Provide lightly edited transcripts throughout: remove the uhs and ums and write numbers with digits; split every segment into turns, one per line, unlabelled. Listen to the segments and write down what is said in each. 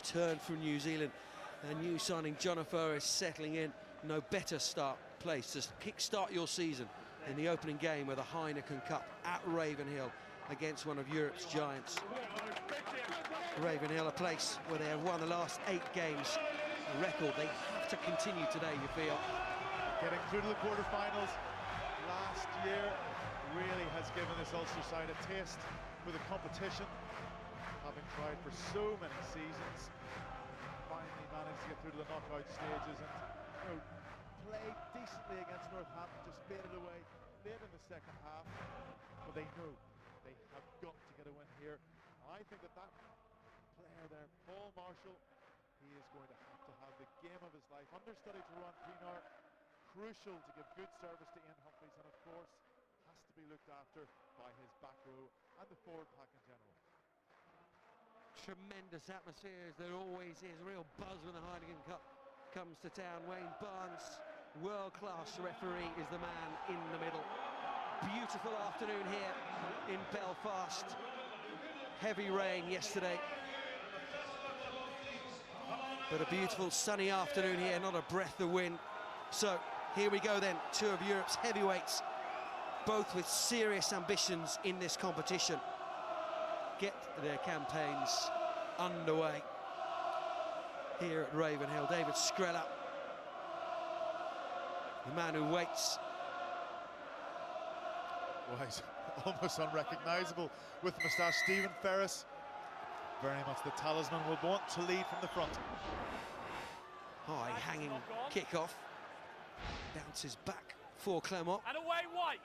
return from New Zealand. And new signing Jonathan is settling in. No better place to kick-start your season in the opening game of the Heineken Cup at Ravenhill against one of Europe's giants. Ravenhill, a place where they have won the last 8 games, a record they have to continue today, you feel.
Getting through to the quarterfinals last year really has given this Ulster side a taste for the competition, having tried for so many seasons. Finally managed to get through to the knockout stages and played decently against Northampton, just faded away late in the second half. But they know they have got to get a win here. And I think that player there, Paul Marshall, he is going to have the game of his life. Understudy to Ron Pienaar, crucial to give good service to Ian Humphreys, and of course has to be looked after by his back row and the forward pack in general.
Tremendous atmosphere, as there always is. Real buzz when the Heineken Cup comes to town. Wayne Barnes, world-class referee, is the man in the middle. Beautiful afternoon here in Belfast. Heavy rain yesterday, but a beautiful sunny afternoon here, not a breath of wind. So here we go then, 2 of Europe's heavyweights, both with serious ambitions in this competition. Get their campaigns underway here at Ravenhill. David Skrella, the man who waits.
Well, he's almost unrecognisable with the moustache. Stephen Ferris, very much the talisman, will want to lead from the front.
High hanging kickoff, bounces back for Clermont.
And away White.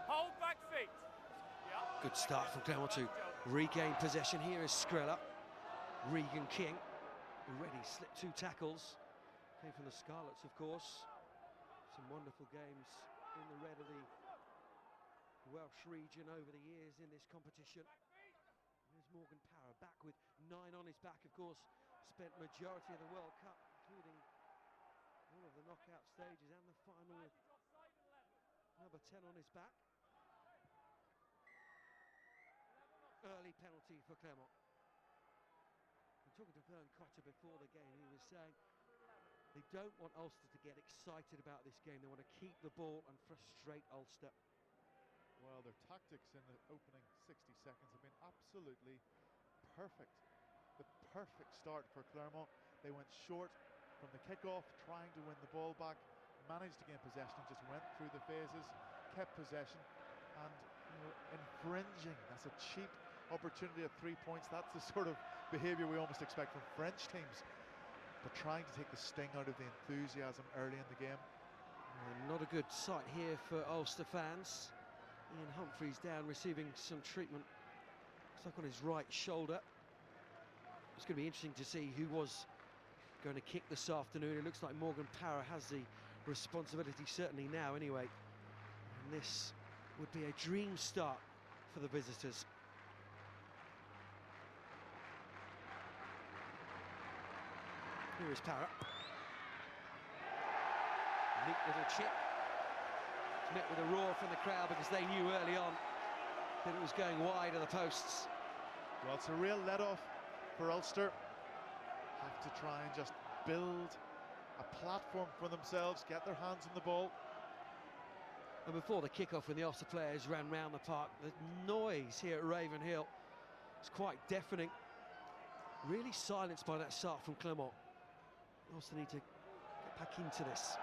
Hold back feet. Yeah.
Good start from Clermont to regain possession. Here is Skrella. Regan King already slipped 2 tackles. Came from the Scarlets, of course. Some wonderful games in the red of the Welsh region over the years in this competition. There's Morgan Power back with 9 on his back, of course. Spent majority of the World Cup, including all of the knockout stages and the final. Number 10 on his back. Early penalty for Clermont. I'm talking to Vern Cotter before the game. He was saying they don't want Ulster to get excited about this game. They want to keep the ball and frustrate Ulster.
Well, their tactics in the opening 60 seconds have been absolutely perfect. The perfect start for Claremont. They went short from the kickoff, trying to win the ball back, managed to gain possession, and just went through the phases, kept possession, and infringing. That's a cheap opportunity at 3 points. That's the sort of behaviour we almost expect from French teams. But trying to take the sting out of the enthusiasm early in the game.
Not a good sight here for Ulster fans. Ian Humphreys down, receiving some treatment. Stuck on his right shoulder. It's going to be interesting to see who was going to kick this afternoon. It looks like Morgan Power has the responsibility, certainly now anyway. And this would be a dream start for the visitors. Here is Power. Neat little chip. It's met with a roar from the crowd because they knew early on that it was going wide of the posts.
Well, it's a real let-off for Ulster. Have to try and just build a platform for themselves, get their hands on the ball.
And before the kickoff, when the Ulster players ran round the park, the noise here at Ravenhill was quite deafening. Really silenced by that start from Clermont. Ulster need to get back into this.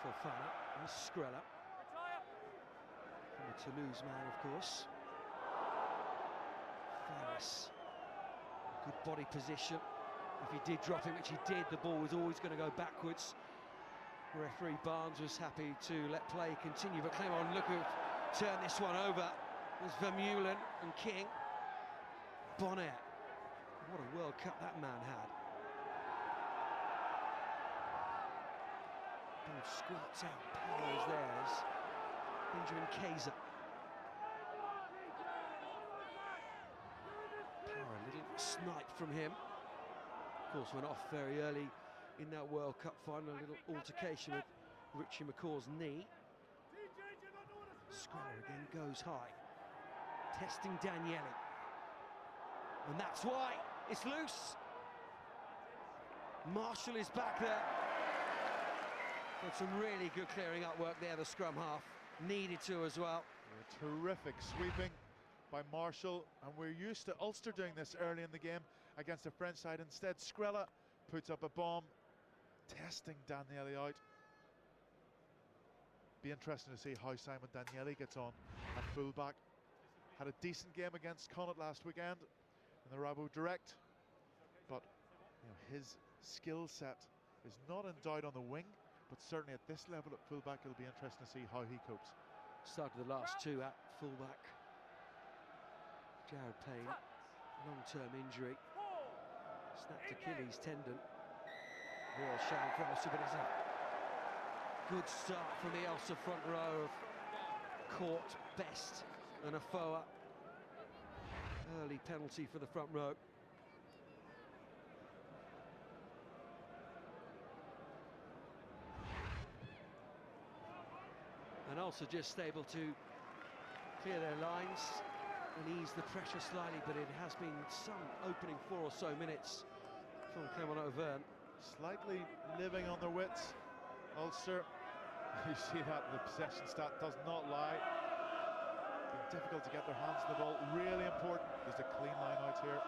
Fofana and Skrella. From the Toulouse man, of course. Ferris. Good body position. If he did drop it, which he did, the ball was always going to go backwards. Referee Barnes was happy to let play continue, but Clermont look who've turned this one over. There's Vermeulen and King. Bonnet. What a World Cup that man had. Ball squirts out, Power is theirs. Benjamin Kaiser. Power, a little snipe from him. Of course, went off very early in that World Cup final, a little altercation with Richie McCaw's knee. Skrella again goes high. testing Daniele. And that's why it's loose. Marshall is back there. Got some really good clearing up work there, the scrum half. Needed to as well.
Terrific sweeping by Marshall, and we're used to Ulster doing this early in the game against the French side. Instead, Skrilla puts up a bomb, testing Daniele out. Be interesting to see how Simon Daniele gets on at fullback. Had a decent game against Connacht last weekend in the Rabo Direct, but his skill set is not in doubt on the wing, but certainly at this level at fullback it'll be interesting to see how he copes.
Started the last two at fullback. Jared Payne, long-term injury, snapped Achilles tendon. Real shame for Ulster, but it's a good start from the Ulster front row of Court, Best and Afoa. Early penalty for the front row. And Ulster just able to clear their lines and ease the pressure slightly, but it has been some opening 4 or so minutes from Clermont Auvergne.
Slightly living on their wits, Ulster. You see that the possession stat does not lie. Been difficult to get their hands on the ball. Really important. There's a clean line out here.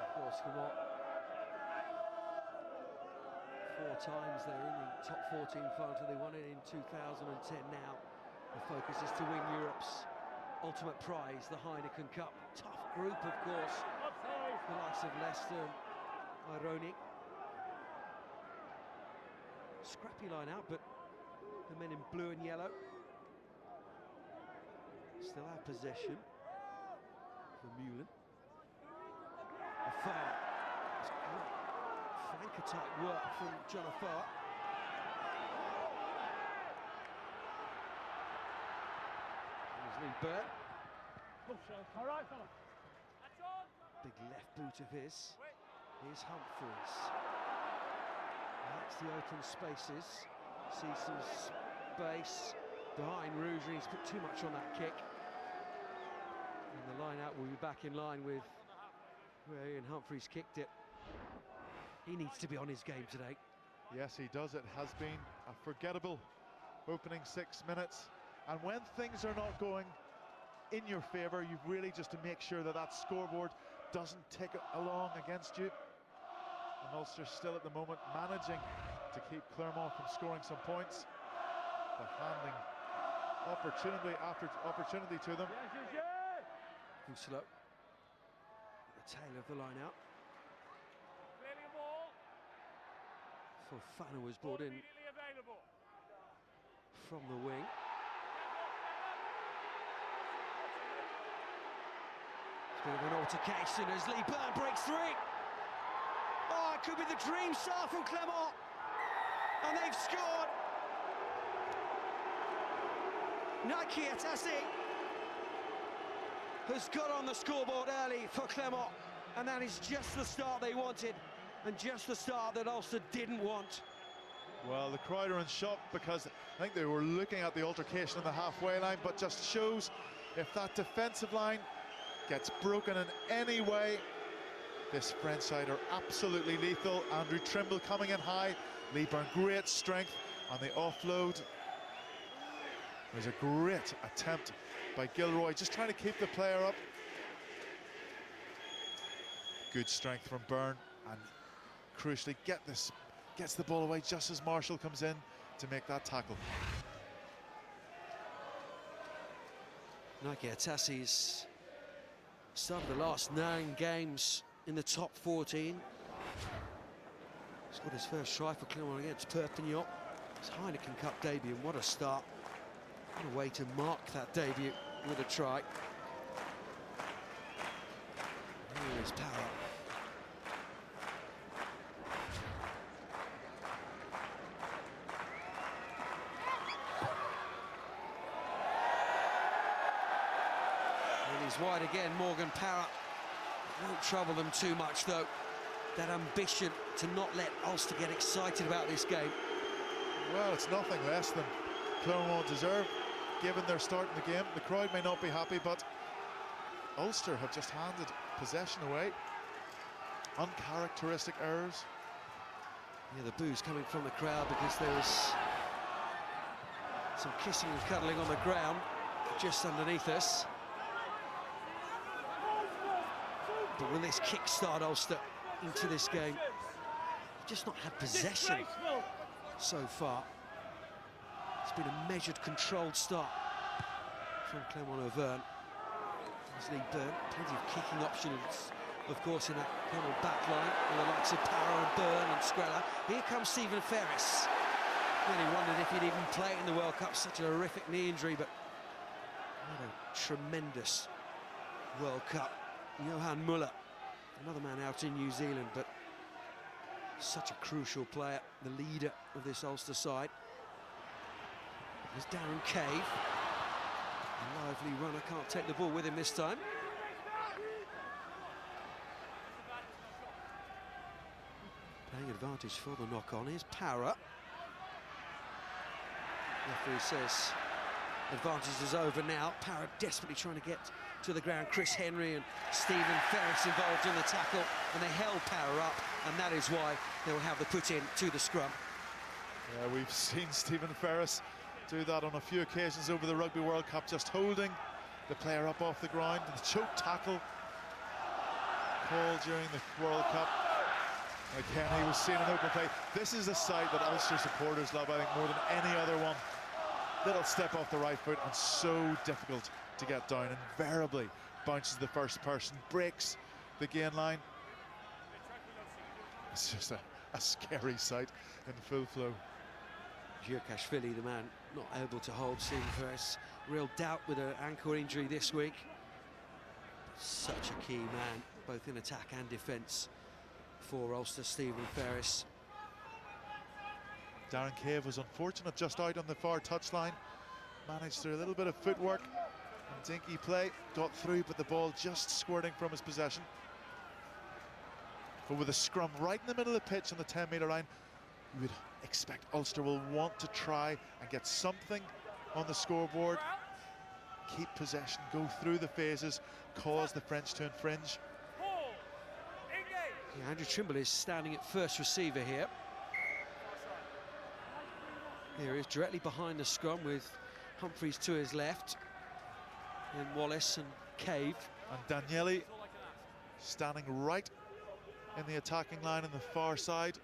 Of course, Clermont, 4 times they're in the top 14 final. They won it in 2010. Now the focus is to win Europe's ultimate prize, the Heineken Cup. Tough group, of course. The likes of Leicester and Ironic. Scrappy line out, but the men in blue and yellow still have possession for Mullen. Afoa. It's great flanker type work from John Afoa. There's Lee Burt. Big left boot of his. Here's Humphreys. That's the open spaces. See some space behind Rouge, and he's put too much on that kick. And the line out will be back in line with where Ian Humphreys kicked it. He needs to be on his game today.
Yes, he does. It has been a forgettable opening 6 minutes. And when things are not going in your favour, you've really just to make sure that that scoreboard doesn't tick along against you. And Ulster still at the moment managing to keep Clermont from scoring some points, but handing opportunity after opportunity to them.
Fuselo at the tail of the line out. Fofana was brought in from the wing. It's a bit of an altercation as Lee Byrne breaks through. Oh, it could be the dream start from Clermont, and they've scored. Nike Atasi has got on the scoreboard early for Clermont, and that is just the start they wanted, and just the start that Ulster didn't want.
Well, the crowd are in shock because I think they were looking at the altercation on the halfway line, but just shows if that defensive line gets broken in any way, this French side are absolutely lethal. Andrew Trimble coming in high. Lee Byrne, great strength on the offload. There's a great attempt by Gilroy, just trying to keep the player up. Good strength from Byrne, and crucially gets the ball away just as Marshall comes in to make that tackle.
Nike Atasi's started the last 9 games in the top 14. He's got his first try for Clermont against Perpignan. His Heineken Cup debut, and what a start. What a way to mark that debut with a try. Here is Power. And he's wide again, Morgan Parrott. Won't trouble them too much though. That ambition to not let Ulster get excited about this game.
Well, it's nothing less than Clermont deserve, given their start in the game. The crowd may not be happy, but Ulster have just handed possession away. Uncharacteristic errors.
Yeah, the booze coming from the crowd because there was some kissing and cuddling on the ground just underneath us. But will this kick-start Ulster into this game? They've just not had possession so far. It's been a measured, controlled start from Clermont Auvergne. Lee Byrne, plenty of kicking options, of course, in that Claremont back line, with the likes of Power and Byrne and Skreller. Here comes Stephen Ferris. Really wondered if he'd even play in the World Cup, such a horrific knee injury, but what a tremendous World Cup. Johan Muller, another man out in New Zealand, but such a crucial player, the leader of this Ulster side. There's Darren Cave. A lively runner, can't take the ball with him this time. Playing advantage for the knock-on. Here's Power. Referee says advantage is over now. Power desperately trying to get to the ground. Chris Henry and Stephen Ferris involved in the tackle, and they held Power up, and that is why they'll have the put in to the scrum.
Yeah, we've seen Stephen Ferris do that on a few occasions over the Rugby World Cup, just holding the player up off the ground. The choke tackle called during the World Cup. Again, he was seen in open play. This is a sight that Ulster supporters love, I think, more than any other one. Little step off the right foot, and so difficult to get down. Invariably bounces the first person, breaks the gain line. It's just a scary sight in full flow.
Giurkashvili, the man not able to hold Stephen Ferris. Real doubt with an ankle injury this week. Such a key man, both in attack and defence for Ulster, Stephen Ferris.
Darren Cave was unfortunate, just out on the far touchline. Managed through a little bit of footwork and dinky play. Got through, but the ball just squirting from his possession. But with a scrum right in the middle of the pitch on the 10-metre line, you would expect Ulster will want to try and get something on the scoreboard, keep possession, go through the phases, cause the French to infringe.
Yeah, Andrew Trimble is standing at first receiver here. Here he is directly behind the scrum with Humphreys to his left, and Wallace and Cave.
And Daniele standing right in the attacking line on the far side.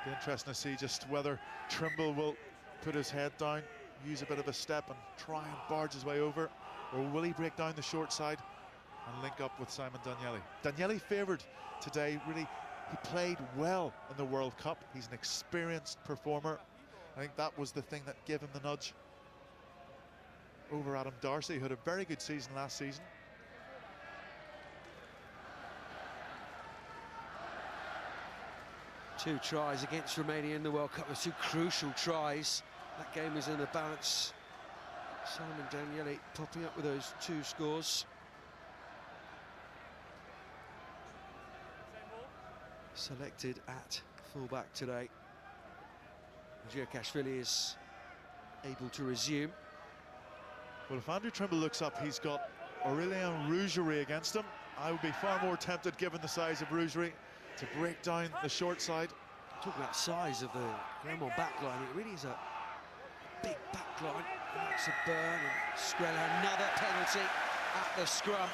Be interesting to see just whether Trimble will put his head down, use a bit of a step and try and barge his way over, or will he break down the short side and link up with Simon Daniele. Daniele favoured today, really. He played well in the World Cup. He's an experienced performer. I think that was the thing that gave him the nudge over Adam Darcy, who had a very good season last season.
Two tries against Romania in the World Cup, with two crucial tries. That game was in the balance. Simon Daniele popping up with those two scores. Selected at fullback today. Giurkashvili is able to resume.
Well, if Andrew Trimble looks up, he's got Aurélien Rougerie against him. I would be far more tempted, given the size of Rougerie, to break down the short side.
Talking about size of the Clermont backline, it really is a big backline. Alex Byrne and Skreller, another penalty at the scrum.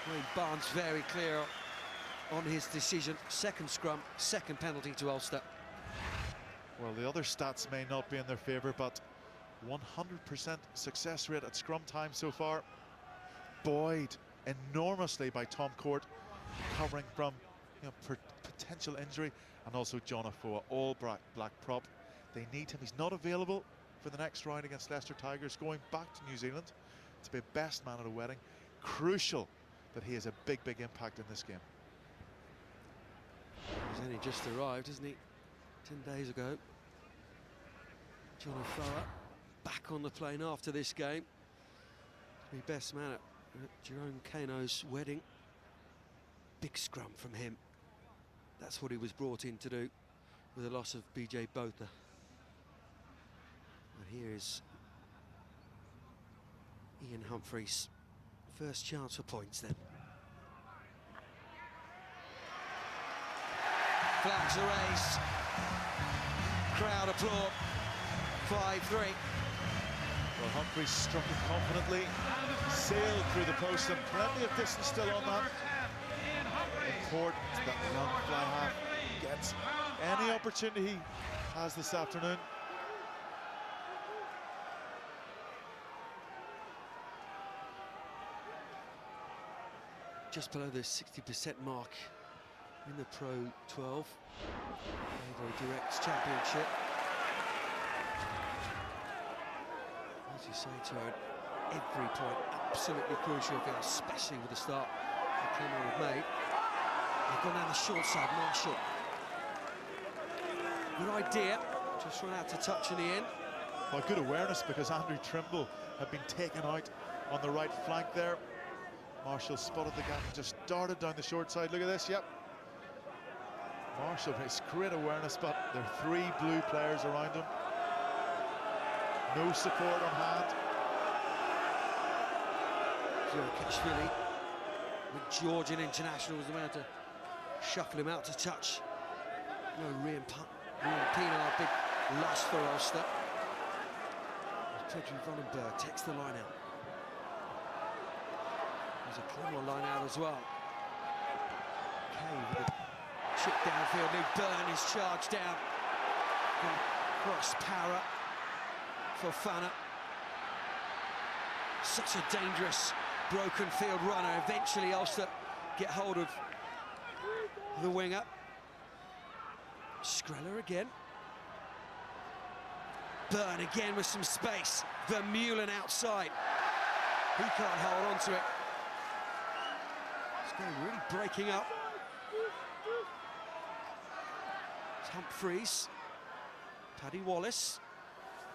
Wayne Barnes very clear on his decision. Second scrum, second penalty to Ulster.
Well, the other stats may not be in their favour, but 100% success rate at scrum time so far. Buoyed enormously by Tom Court, covering from potential injury, and also John Afoa, all black prop. They need him. He's not available for the next round against Leicester Tigers, going back to New Zealand to be best man at a wedding. Crucial that he has a big impact in this game.
He's only just arrived, isn't he? 10 days ago. John Afoa back on the plane after this game. Be best man at Jerome Kano's wedding. Big scrum from him. That's what he was brought in to do. with the loss of BJ Botha. And here is Ian Humphreys. First chance for points then. Flags are raised. Crowd applaud. 5-3.
Well, Humphreys struck it confidently, sailed through the post, and plenty of distance still on that. Important that the young fly half gets any opportunity he has this afternoon.
Just below the 60% mark in the Pro 12. Very direct championship. As you say, Tyrone, every point absolutely crucial for us, especially with the start that Clermont have made. They've gone down the short side, Marshall. Good idea, just run out to touch in the end.
Well, good awareness, because Andrew Trimble had been taken out on the right flank there. Marshall spotted the gap and just darted down the short side. Look at this, yep. Marshall makes great awareness, but there are 3 blue players around him. No support on hand.
Kashvili with Georgian international was the man to shuffle him out to touch. No Rian Pienaar, big loss for Ulster. Pedro Vandenberg takes the line out. There's a Claremont line out as well. Kay with a chip downfield. New Byrne is charged down. And cross Para for Fana. Such a dangerous broken field runner. Eventually Ulster get hold of the winger. Skreller again. Byrne again with some space. Vermeulen outside. He can't hold on to it. It's going really breaking up. It's Humphreys. Paddy Wallace.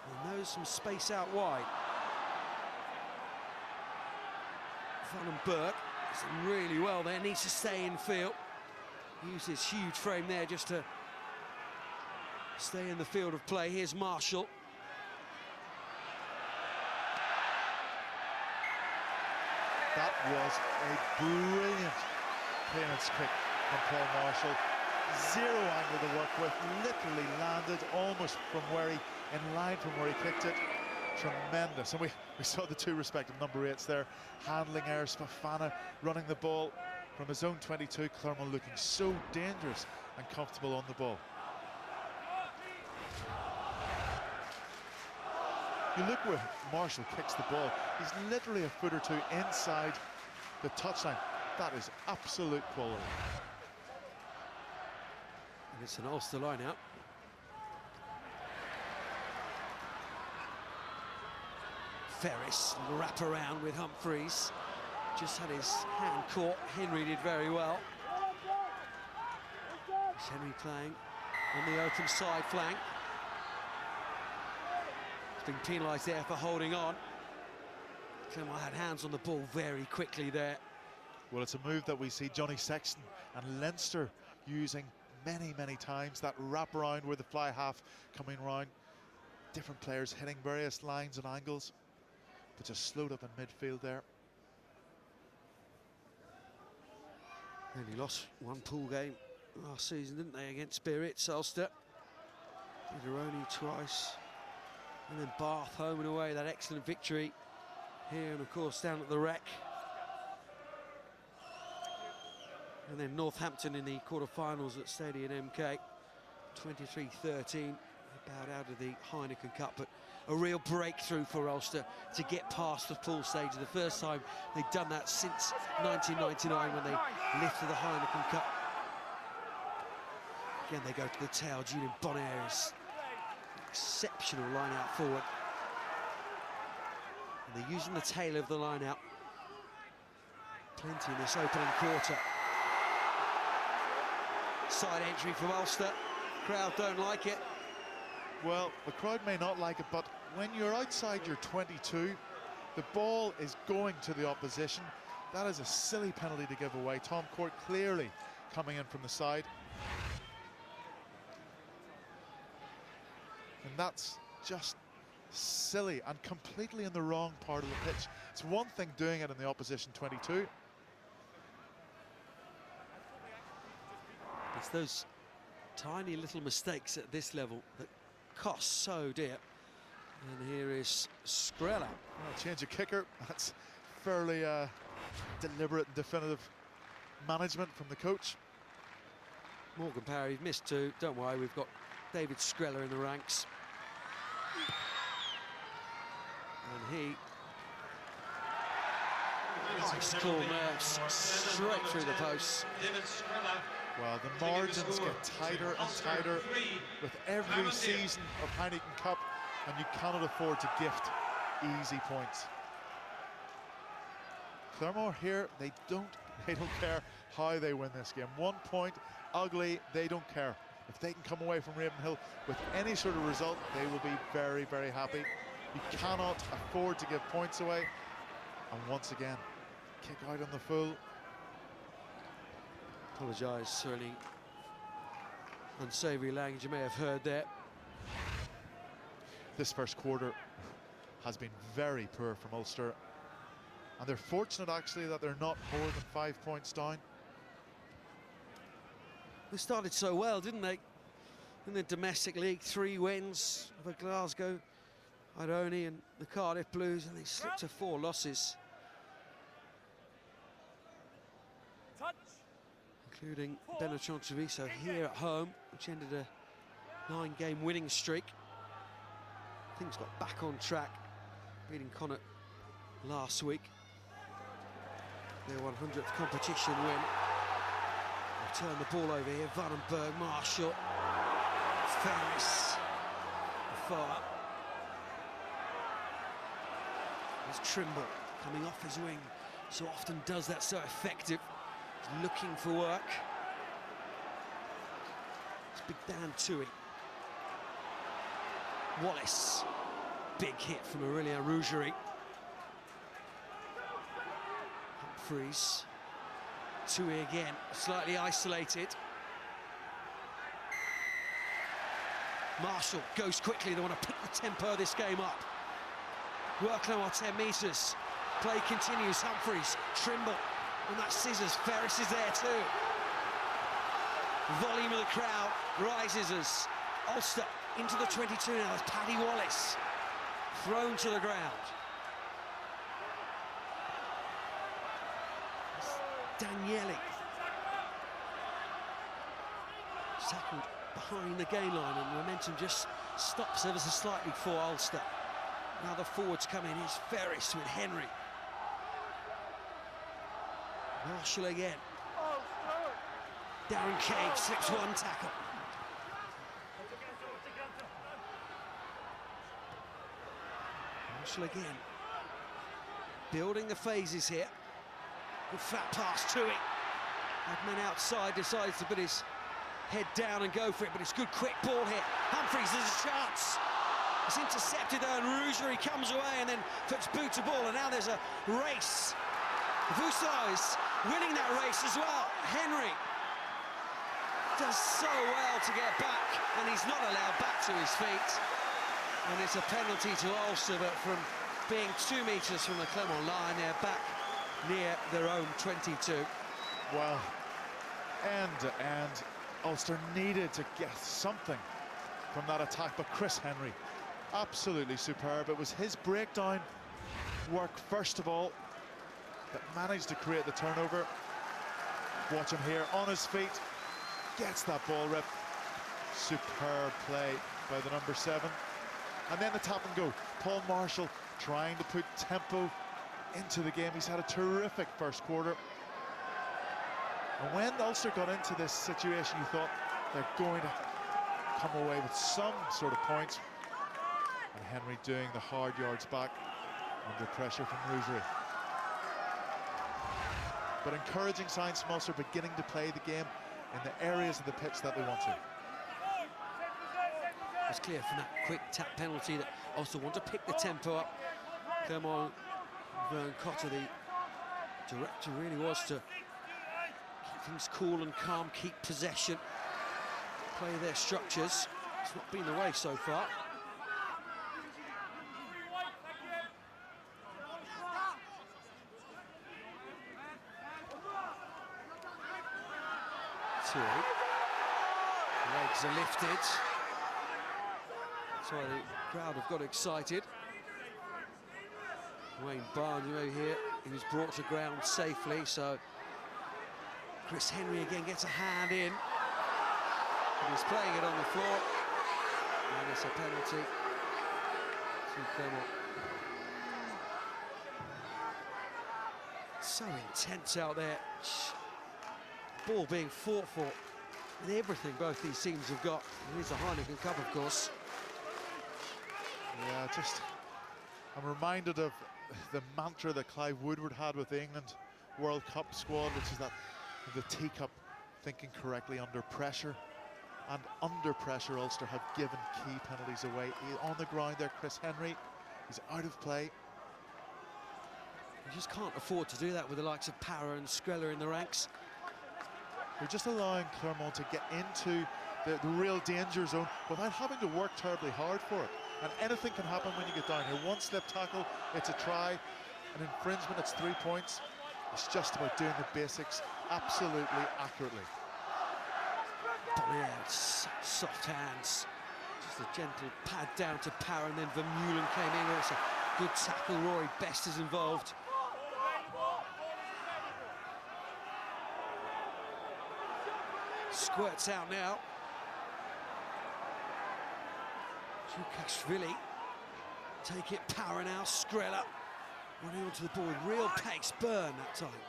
He knows some space out wide. Vandenberg is doing really well there, needs to stay in field. Use his huge frame there just to stay in the field of play. Here's Marshall.
That was a brilliant clearance kick from Paul Marshall. Zero angle to work with, literally landed almost from where he, in line from where he kicked it. Tremendous. And we saw the 2 respective number 8s there. Handling errors, Fafana running the ball from his own 22. Clermont looking so dangerous and comfortable on the ball. You look where Marshall kicks the ball. He's literally a foot or 2 inside the touchline. That is absolute quality.
And it's an Ulster line out. Ferris wrap around with Humphreys. Just had his hand caught. Henry did very well. It's Henry playing on the open side flank. He's been penalised there for holding on. Clermont had hands on the ball very quickly there.
Well, it's a move that we see Johnny Sexton and Leinster using many times. That wrap around with the fly half coming round. Different players hitting various lines and angles, but just slowed up in midfield there.
Only lost 1 pool game last season, didn't they, against Spirits, Ulster. Ironi twice, and then Bath home and away, that excellent victory here, and of course down at the Rec. And then Northampton in the quarter-finals at Stadium MK, 23-13. Bowed out of the Heineken Cup, but a real breakthrough for Ulster to get past the pool stage. The first time they've done that since 1999 when they lifted the Heineken Cup. Again, they go to the tail. Julian Bonaire is exceptional line out forward. And they're using the tail of the line out. Plenty in this opening quarter. Side entry from Ulster. Crowd don't like it.
Well, the crowd may not like it, but when you're outside your 22, the ball is going to the opposition. That is a silly penalty to give away. Tom Court clearly coming in from the side. And that's just silly and completely in the wrong part of the pitch. It's one thing doing it in the opposition 22.
It's those tiny little mistakes at this level that cost so dear. And here is Skrilla.
Well, change of kicker. That's fairly deliberate and definitive management from the coach.
Morgan Parry missed two. Don't worry, we've got David Skrilla in the ranks. And he nice cool nerves straight through the posts.
Well, the margins get tighter and tighter with every season of Heineken Cup, and you cannot afford to gift easy points. Clermont here, they don't care how they win this game. 1 point, ugly, they don't care. If they can come away from Ravenhill with any sort of result, they will be very, very happy. You cannot afford to give points away. And once again, kick out on the full.
Apologise, certainly unsavoury language you may have heard there.
This first quarter has been very poor from Ulster, and they're fortunate actually that they're not more than 5 points down.
They started so well, didn't they? In the domestic league, 3 wins over Glasgow, Ione and the Cardiff Blues, and they slipped to 4 losses.
Touch.
Including Benetton Treviso here at home, which ended a 9-game winning streak. Things got back on track, beating Connacht last week. Their 100th competition win. They've turned the ball over here. Vandenberg, Marshall, Ferris, far. There's Trimble coming off his wing. So often does that, so effective. He's looking for work. It's Big Dan Tui. Wallace, big hit from Aurélien Rougerie. Humphreys, Tui again, slightly isolated. Marshall goes quickly, they want to pick the tempo of this game up. Work now on 10 metres, play continues, Humphreys, Trimble, and that scissors, Ferris is there too. Volume of the crowd rises as Ulster into the 22 now. There's Paddy Wallace thrown to the ground. Daniele tackled behind the gain line, and momentum just stops ever so slightly for Ulster. Now the forwards come in. Here's Ferris with Henry. Marshall again. Darren Cage slips one tackle. Marshall again. Building the phases here. Good flat pass to it. Adman outside decides to put his head down and go for it, but it's good quick ball here. Humphreys, there's a chance. It's intercepted there, and Rougerie comes away and then puts boot to ball, and now there's a race. Voussard is winning that race as well. Henry does so well to get back, and he's not allowed back to his feet. And it's a penalty to Ulster, but from being 2 metres from the Clermont line, they're back near their own 22.
Well, end to end, Ulster needed to get something from that attack, but Chris Henry, absolutely superb. It was his breakdown work, first of all, that managed to create the turnover. Watch him here, on his feet, gets that ball rip. Superb play by the number 7. And then the tap and go. Paul Marshall trying to put tempo into the game. He's had a terrific first quarter. And when Ulster got into this situation, you thought they're going to come away with some sort of points. And Henry doing the hard yards back under pressure from Rougerie. But encouraging signs from Ulster beginning to play the game in the areas of the pitch that they want to.
It's clear from that quick tap penalty that Ulster want to pick the tempo up. Clermont, Vern Cotter, the director, really was to keep things cool and calm, keep possession, play their structures. It's not been the way so far. 2. Legs are lifted. That's why the crowd have got excited. Wayne Barnes over here, he was brought to ground safely, so Chris Henry again gets a hand in. And he's playing it on the floor. And it's a penalty to Clermont. So intense out there. Ball being fought for with everything both these teams have got. Here's the Heineken Cup, of course.
Yeah, I'm reminded of the mantra that Clive Woodward had with the England World Cup squad, which is that the teacup, thinking correctly under pressure. And under pressure, Ulster have given key penalties away. On the ground there, Chris Henry, he's out of play.
You just can't afford to do that with the likes of Power and Skrilla in the ranks.
They're just allowing Claremont to get into the real danger zone without having to work terribly hard for it. And anything can happen when you get down here. One slip tackle, it's a try. An infringement, it's 3 points. It's just about doing the basics absolutely accurately.
Yeah, soft hands. Just a gentle pad down to Power, and then Vermeulen came in. It's a good tackle. Rory Best is involved. Squirts out now. Chukashvili. Take it, Power now. Skrilla running onto the ball with real pace. Burn that time.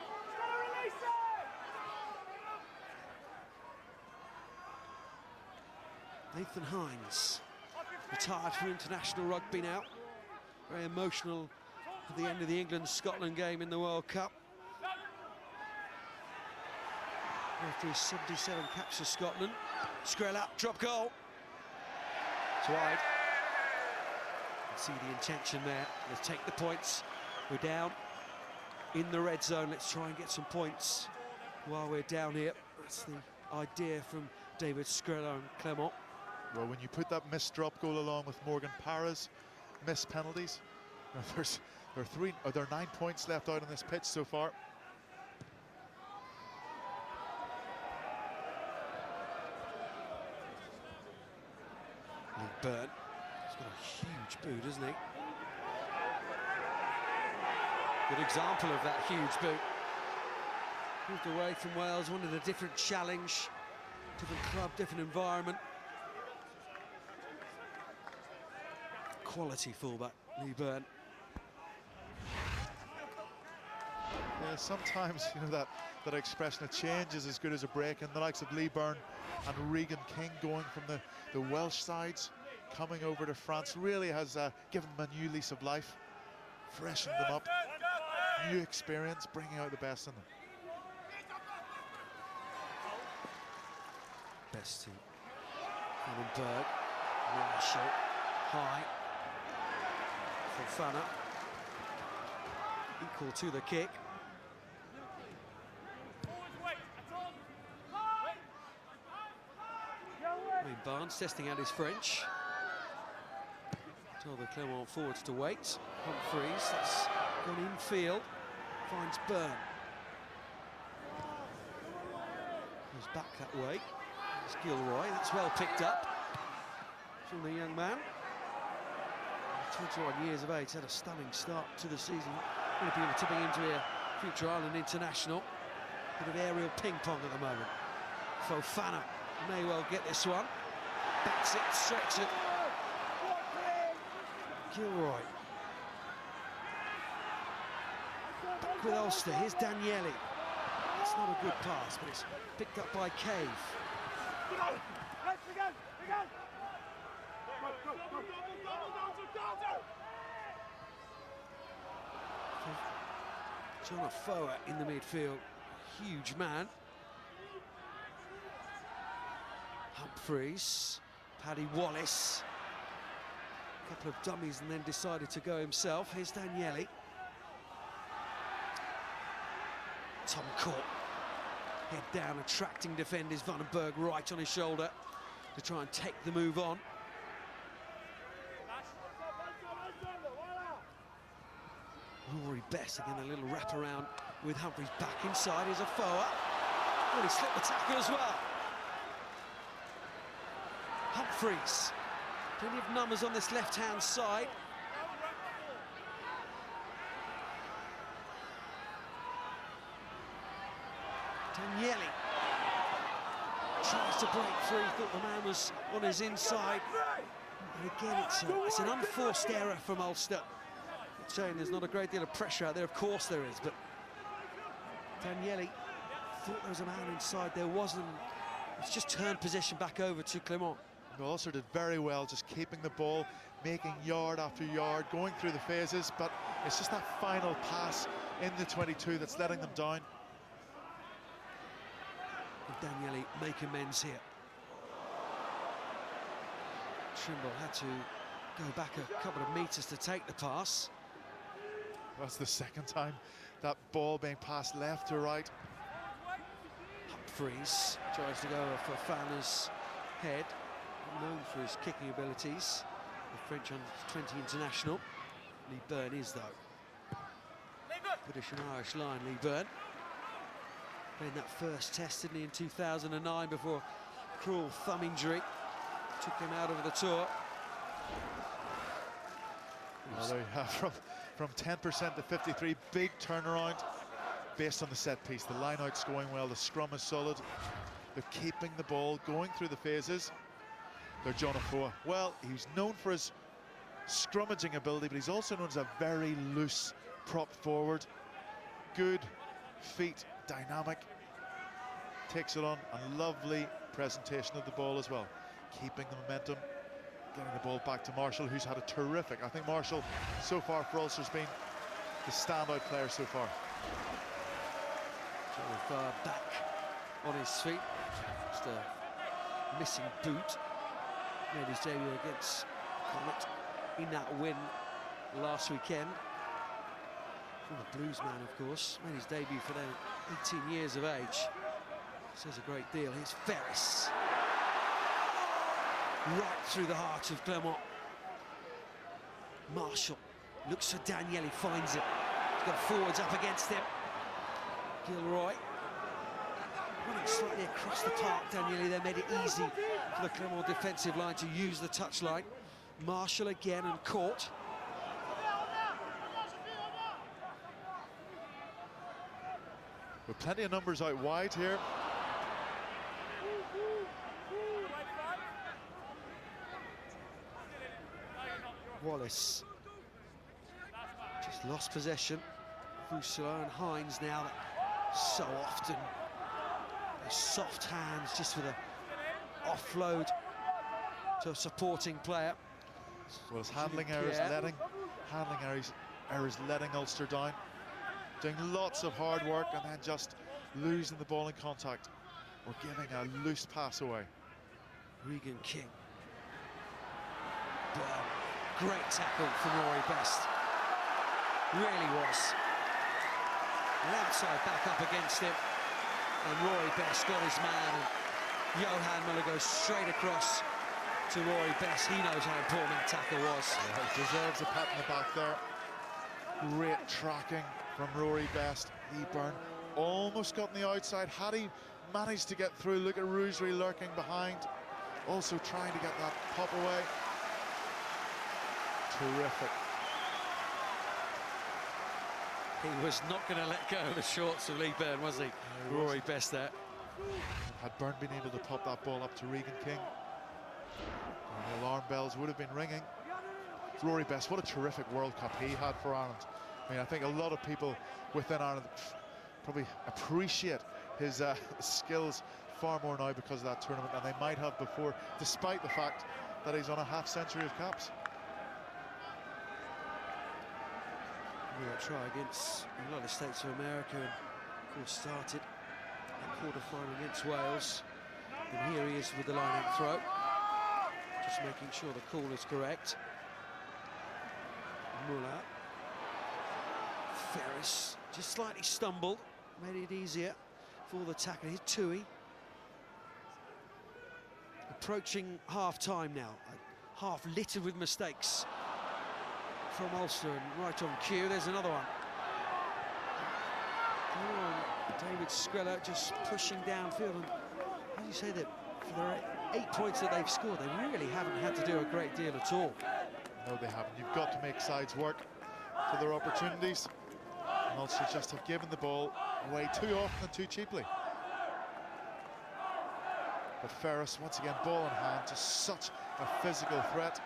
Nathan Hines, retired from international rugby now. Very emotional at the end of the England-Scotland game in the World Cup. After his 77 caps for Scotland. Skrilla, drop goal. It's wide. You can see the intention there. Let's take the points. We're down in the red zone. Let's try and get some points while we're down here. That's the idea from David Skrilla and Clermont.
Well, when you put that missed drop goal along with Morgan Parra's missed penalties, there are 9 points left out on this pitch so far.
Lee Byrne, he's got a huge boot, isn't he? Good example of that huge boot. Moved away from Wales, wanted a different challenge, different club, different environment. Quality fullback, Lee Byrne.
Yeah, sometimes, you know, that expression, a change is as good as a break, and the likes of Lee Byrne and Regan King going from the Welsh sides, coming over to France, really has given them a new lease of life, freshened them up, new experience, bringing out the best in them.
Best to Vandenberg, Marshall, high. Fofana, equal to the kick. Wayne Barnes testing out his French. Tell the Clermont forwards to wait. Humphreys, that's gone infield. Finds Byrne. He's back that way. It's Gilroy, that's well picked up from the young man. 21 years of age, had a stunning start to the season. Going to be tipping into a future Ireland international. Bit of aerial ping pong at the moment. Fofana may well get this one. Backs it, stretches it. Gilroy. Back with Ulster, here's Danieli. It's not a good pass, but it's picked up by Cave. John Afoa in the midfield, huge man. Humphreys, Paddy Wallace. A couple of dummies and then decided to go himself. Here's Danieli. Tom Court. Head down, attracting defenders. Vandenberg right on his shoulder to try and take the move on. Rory Best again, a little wraparound with Humphreys back inside. Here's Afoa. Oh, he slipped the tackle as well. Humphreys. Plenty of numbers on this left-hand side. Daniele tries to break through, thought the man was on his inside. And again, it's an unforced error from Ulster. It's showing there's not a great deal of pressure out there, of course there is, but Daniele thought there was a man inside, there wasn't. It's just turned possession back over to Clermont.
Ulster did very well, just keeping the ball, making yard after yard, going through the phases, but it's just that final pass in the 22 that's letting them down.
Daniele make amends here. Trimble had to go back a couple of metres to take the pass.
That's the second time that ball being passed left to right.
Humphreys tries to go for Fowler's head, known for his kicking abilities. The French under-20 international. Lee Byrne is, though. British and Irish line, Lee Byrne. Played that first test, didn't he, in 2009 before a cruel thumb injury. Took him out of the tour.
Well, there you have from 10% to 53, big turnaround based on the set piece. The line out's going well, the scrum is solid. They're keeping the ball, going through the phases. They're John Afoa. Well, he's known for his scrummaging ability, but he's also known as a very loose prop forward. Good feet, dynamic, takes it on, a lovely presentation of the ball as well, keeping the momentum, getting the ball back to Marshall, who's had a terrific, I think Marshall so far for Ulster's been the standout player so far.
Far back on his feet, just a missing boot. Made his debut against Claremont in that win last weekend. Former Bluesman, of course, made his debut for them at 18 years of age. Says a great deal. Here's Ferris. Right through the heart of Clermont. Marshall looks for Daniele, finds it. He's got forwards up against him. Gilroy running slightly across the park. Daniele then made it easy for the Clermont defensive line to use the touchline. Marshall again and caught.
With plenty of numbers out wide here.
Wallace just lost possession. Fusela and Hines now, so often those soft hands just with a offload to a supporting player.
Well, it's handling errors letting Ulster down. Doing lots of hard work and then just losing the ball in contact or giving a loose pass away.
Regan King. Great tackle from Rory Best. Really was. An outside back up against him. And Rory Best got his man. And Johan Muller goes straight across to Rory Best. He knows how important that tackle was.
Yeah, he deserves a pat in the back there. Great tracking from Rory Best. Lee Byrne almost got on the outside. Had he managed to get through, look at Roosery lurking behind. Also trying to get that pop away. Terrific.
He was not going to let go of the shorts of Lee Byrne, was he? Rory Best there.
Had Byrne been able to pop that ball up to Regan King, the alarm bells would have been ringing. Rory Best, what a terrific World Cup he had for Ireland. I mean, I think a lot of people within Ireland probably appreciate his skills far more now because of that tournament than they might have before, despite the fact that he's on a half-century of caps.
We'll try against the United States of America, and of course started at quarter-final against Wales. And here he is with the line-out throw, just making sure the call is correct. Muller. Ferris just slightly stumbled, made it easier for the tackle. Here's Tui. Approaching half-time now, half littered with mistakes from Ulster, and right on cue, there's another one. David Skrilla just pushing downfield, and as you say, that for their 8 points that they've scored, they really haven't had to do a great deal at all.
No, they haven't. You've got to make sides work for their opportunities. And Ulster just have given the ball away too often and too cheaply. But Ferris, once again, ball in hand, just such a physical threat.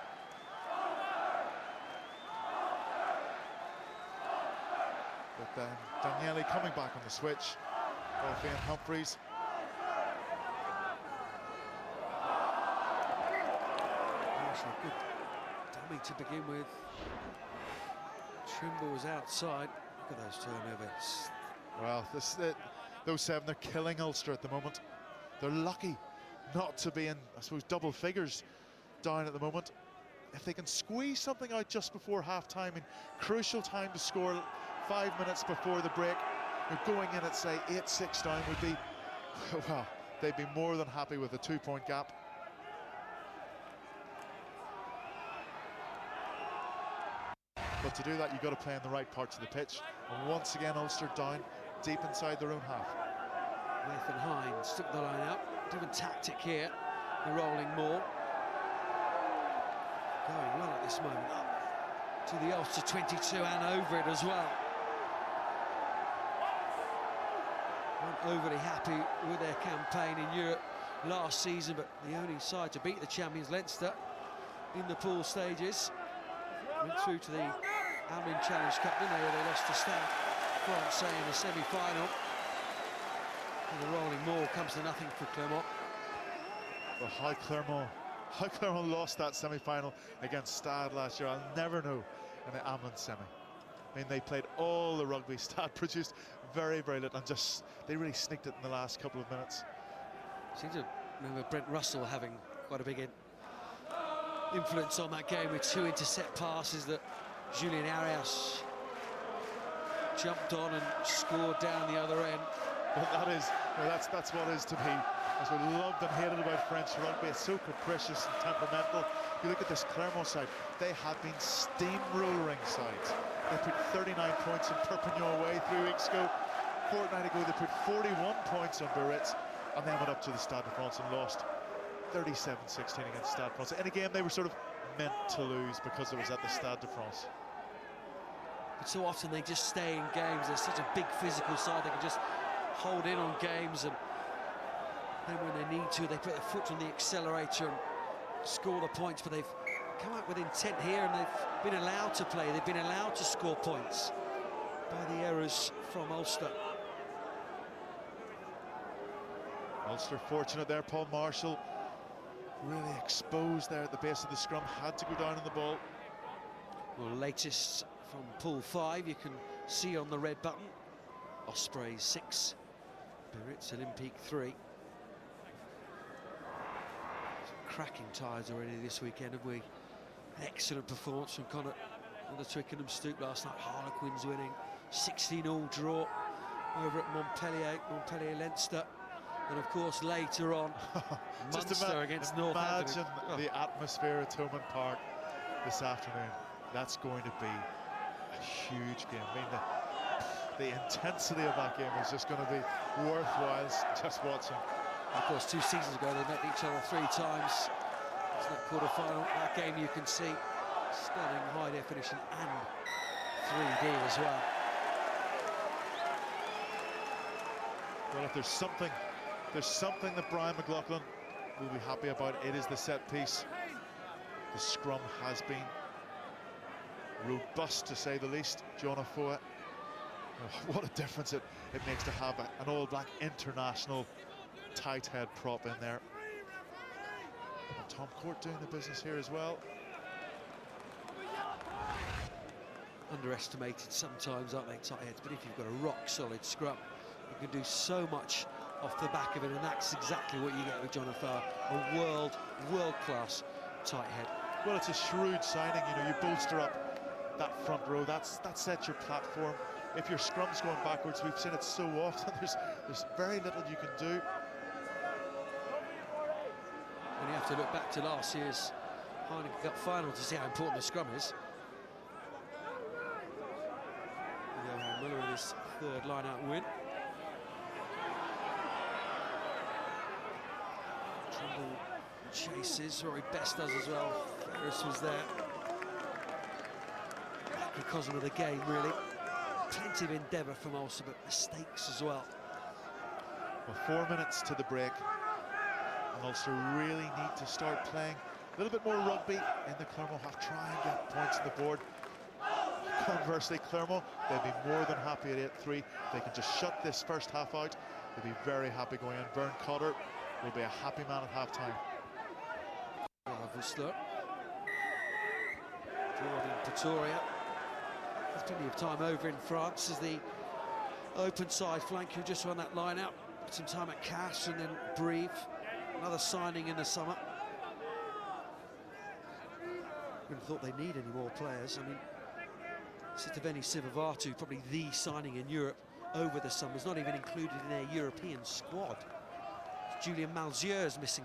But then Daniele coming back on the switch. Off Ian Humphreys.
Actually, a good dummy to begin with. Trimble was outside. Look at those turnovers.
Well, those 7, they're killing Ulster at the moment. They're lucky not to be in, I suppose, double figures down at the moment. If they can squeeze something out just before half-time, in crucial time to score 5 minutes before the break, going in at, say, 8-6 down would be, well, they'd be more than happy with a 2-point gap. But to do that, you've got to play in the right parts of the pitch. And once again, Ulster down deep inside their own half.
Nathan Hines took the line out. Different tactic here. They're rolling more. Going well at this moment. Up to the Ulster 22 and over it as well. Weren't overly happy with their campaign in Europe last season, but the only side to beat the champions, Leinster, in the pool stages. Went through to the Albion Challenge Cup, didn't they, where they lost to Stade France in the semi-final. And the rolling maul comes to nothing for Clermont.
Well, how Clermont lost that semi-final against Stade last year, I'll never know in the Albion semi. I mean, they played all the rugby. Stade produced very, very little, and just they really sneaked it in the last couple of minutes.
Seem to remember Brent Russell having quite a big influence on that game with 2 intercept passes that Julian Arias jumped on and scored down the other end.
But that's what is to be, as we loved and hated about French rugby. It's so capricious and temperamental. You look at this Clermont side, they have been steamrolling sides. They put 39 points in Perpignan away 3 weeks ago. A fortnight ago, they put 41 points on Biarritz, and then went up to the Stade de France and lost 37-16 against Stade France. In a game they were sort of meant to lose because it was at the Stade de France.
But so often they just stay in games. They're such a big physical side, they can just hold in on games, and then when they need to, they put their foot on the accelerator and score the points. But they've come out with intent here, and they've been allowed to play. They've been allowed to score points by the errors from Ulster.
Ulster fortunate there. Paul Marshall really exposed there at the base of the scrum, had to go down on the ball.
Well, latest from Pool 5, you can see on the red button. Ospreys 6, Biarritz Olympique 3. Some cracking ties already this weekend, have we? Excellent performance from Connacht on the Twickenham Stoop last night. Harlequins winning, 16-all draw over at Montpellier Leinster. And of course later on, Munster against Northampton.
Imagine the atmosphere at Thomond Park this afternoon. That's going to be a huge game. I mean, the intensity of that game is just going to be worthwhile just watching.
Of course, 2 seasons ago they met each other 3 times. It's that quarter-final. That game you can see stunning high definition and 3D as well.
Well, if there's something that Brian McLaughlin will be happy about, it is the set piece. The scrum has been robust, to say the least. John Afoa, what a difference it makes to have an all-black international tight head prop in there. And Tom Court doing the business here as well.
Underestimated sometimes, aren't they, tight heads? But if you've got a rock-solid scrum, you can do so much off the back of it, and that's exactly what you get with John Afoa, a world-class tight head.
Well, it's a shrewd signing. You know, you bolster up that front row. That sets your platform. If your scrum's going backwards, we've seen it so often. There's very little you can do.
And you have to look back to last year's Heineken Cup final to see how important the scrum is. Johan Muller in his 3rd line-out win. Campbell chases, Rory Best does as well. Ferris was there. Microcosm of the game, really. Plenty of endeavour from Ulster, but mistakes as well.
Well, 4 minutes to the break, and Ulster really need to start playing a little bit more rugby in the Clermont half, try and get points on the board. Conversely, Clermont, they'll be more than happy at 8-3. They can just shut this first half out. They'll be very happy going in. Vern Cotter will be a happy man at half-time.
Ulster. Jordan Pretoria. There's plenty of time over in France as the open side flank who just run that line out. Some time at Cash and then Breve. Another signing in the summer. Wouldn't have thought they need any more players. I mean, Sitoveni Sivavatu, probably the signing in Europe over the summer, is not even included in their European squad. Julian Malzieu is missing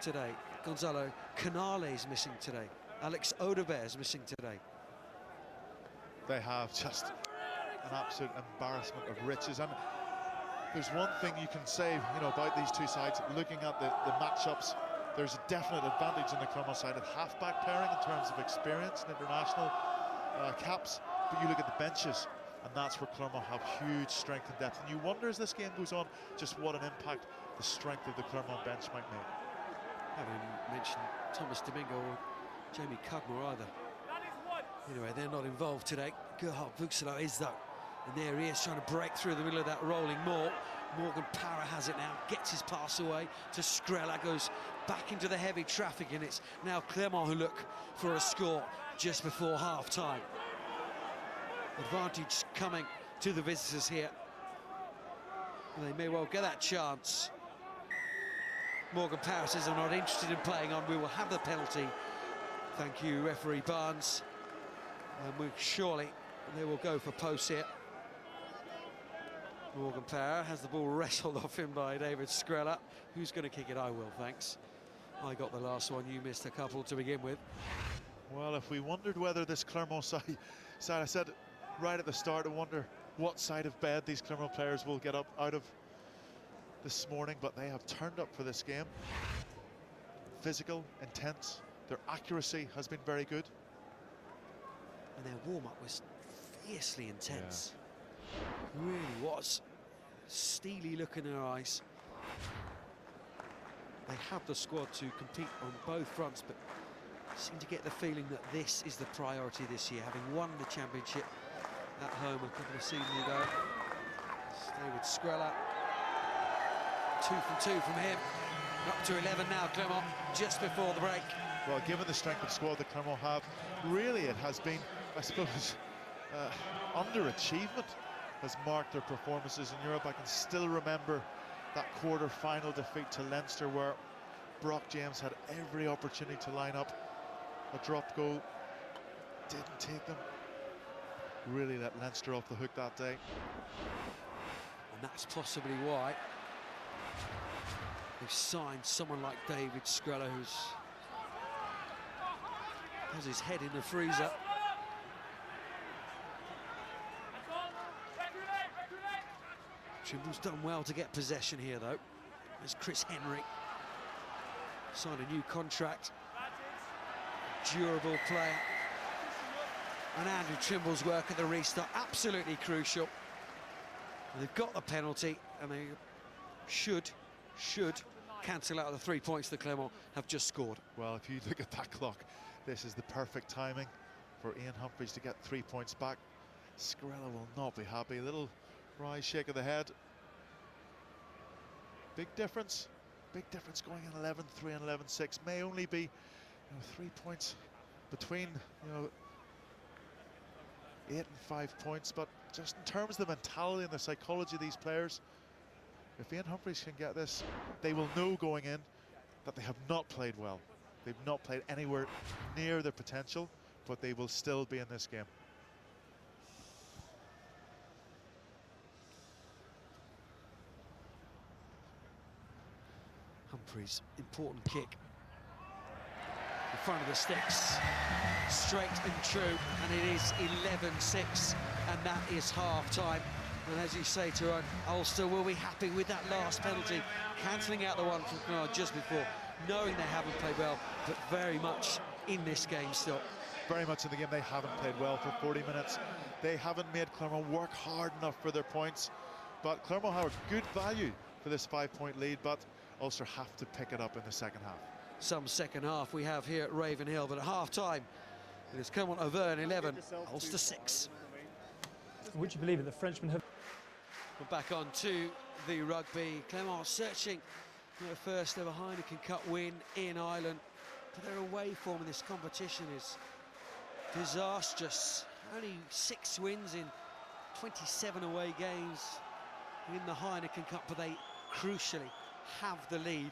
today. Gonzalo Canale is missing today. Alex Odobert is missing today.
They have just an absolute embarrassment of riches. And there's one thing you can say, you know, about these two sides, looking at the matchups, there's a definite advantage in the Clermont side of half-back pairing in terms of experience and international caps, but you look at the benches, and that's where Clermont have huge strength and depth. And you wonder, as this game goes on, just what an impact the strength of the Clermont bench might make.
I haven't mentioned Thomas Domingo or Jamie Cudmore either. Anyway, they're not involved today. Gerhard Vuxelo is, though. And there he is, trying to break through the middle of that rolling maul. Morgan Parra has it now, gets his pass away to Skrilla, goes back into the heavy traffic, and it's now Claremont who look for a score just before half-time. Advantage coming to the visitors here. And they may well get that chance. Morgan Parra says, I'm not interested in playing on, we will have the penalty. Thank you, referee Barnes. And surely they will go for posts here. Morgan Parra has the ball wrestled off him by David Skrilla. Who's going to kick it? I will, thanks. I got the last one, you missed a couple to begin with.
Well, if we wondered whether this Clermont side, I said right at the start, I wonder what side of bed these Clermont players will get up out of this morning, but they have turned up for this game. Physical, intense, their accuracy has been very good.
And their warm-up was fiercely intense. Really was. Steely look in their eyes. They have the squad to compete on both fronts, but seem to get the feeling that this is the priority this year, having won the championship at home a couple of seasons ago. David Skrilla, 2 from 2 from him. Up to 11 now, Clermont, just before the break.
Well, given the strength of squad that Clermont have, really it has been, I suppose, underachievement has marked their performances in Europe. I can still remember that quarter-final defeat to Leinster, where Brock James had every opportunity to line up a drop goal, didn't take them. Really let Leinster off the hook that day.
And that's possibly why they've signed someone like David Skrilla, who has his head in the freezer. Trimble's done well to get possession here, though. There's Chris Henry. Signed a new contract. Durable player. And Andrew Trimble's work at the restart, absolutely crucial. And they've got the penalty, and they should cancel out the 3 points that Clermont have just scored.
Well, if you look at that clock, this is the perfect timing for Ian Humphreys to get 3 points back. Skrilla will not be happy. A little wry shake of the head. Big difference going in 11-3 and 11-6. May only be 3 points between 8 and 5 points, but just in terms of the mentality and the psychology of these players, if Ian Humphreys can get this, they will know going in that they have not played well. They've not played anywhere near their potential, but they will still be in this game.
Humphreys, important kick. In front of the sticks, straight and true, and it is 11-6, and that is half-time. And as you say, Tyrone, Ulster will be happy with that last penalty, cancelling out the one from Clermont just before, knowing they haven't played well, but very much in this game still.
Very much in the game. They haven't played well for 40 minutes. They haven't made Clermont work hard enough for their points. But Clermont have a good value for this 5-point lead, but Ulster have to pick it up in the second half.
Some second half we have here at Ravenhill, but at half-time, it is Clermont Auvergne 11, Ulster 6.
Would you believe it, the Frenchmen have...
We're back on to the rugby. Clermont searching for their first ever Heineken Cup win in Ireland. But their away form in this competition is disastrous. Only 6 wins in 27 away games in the Heineken Cup, but they crucially have the lead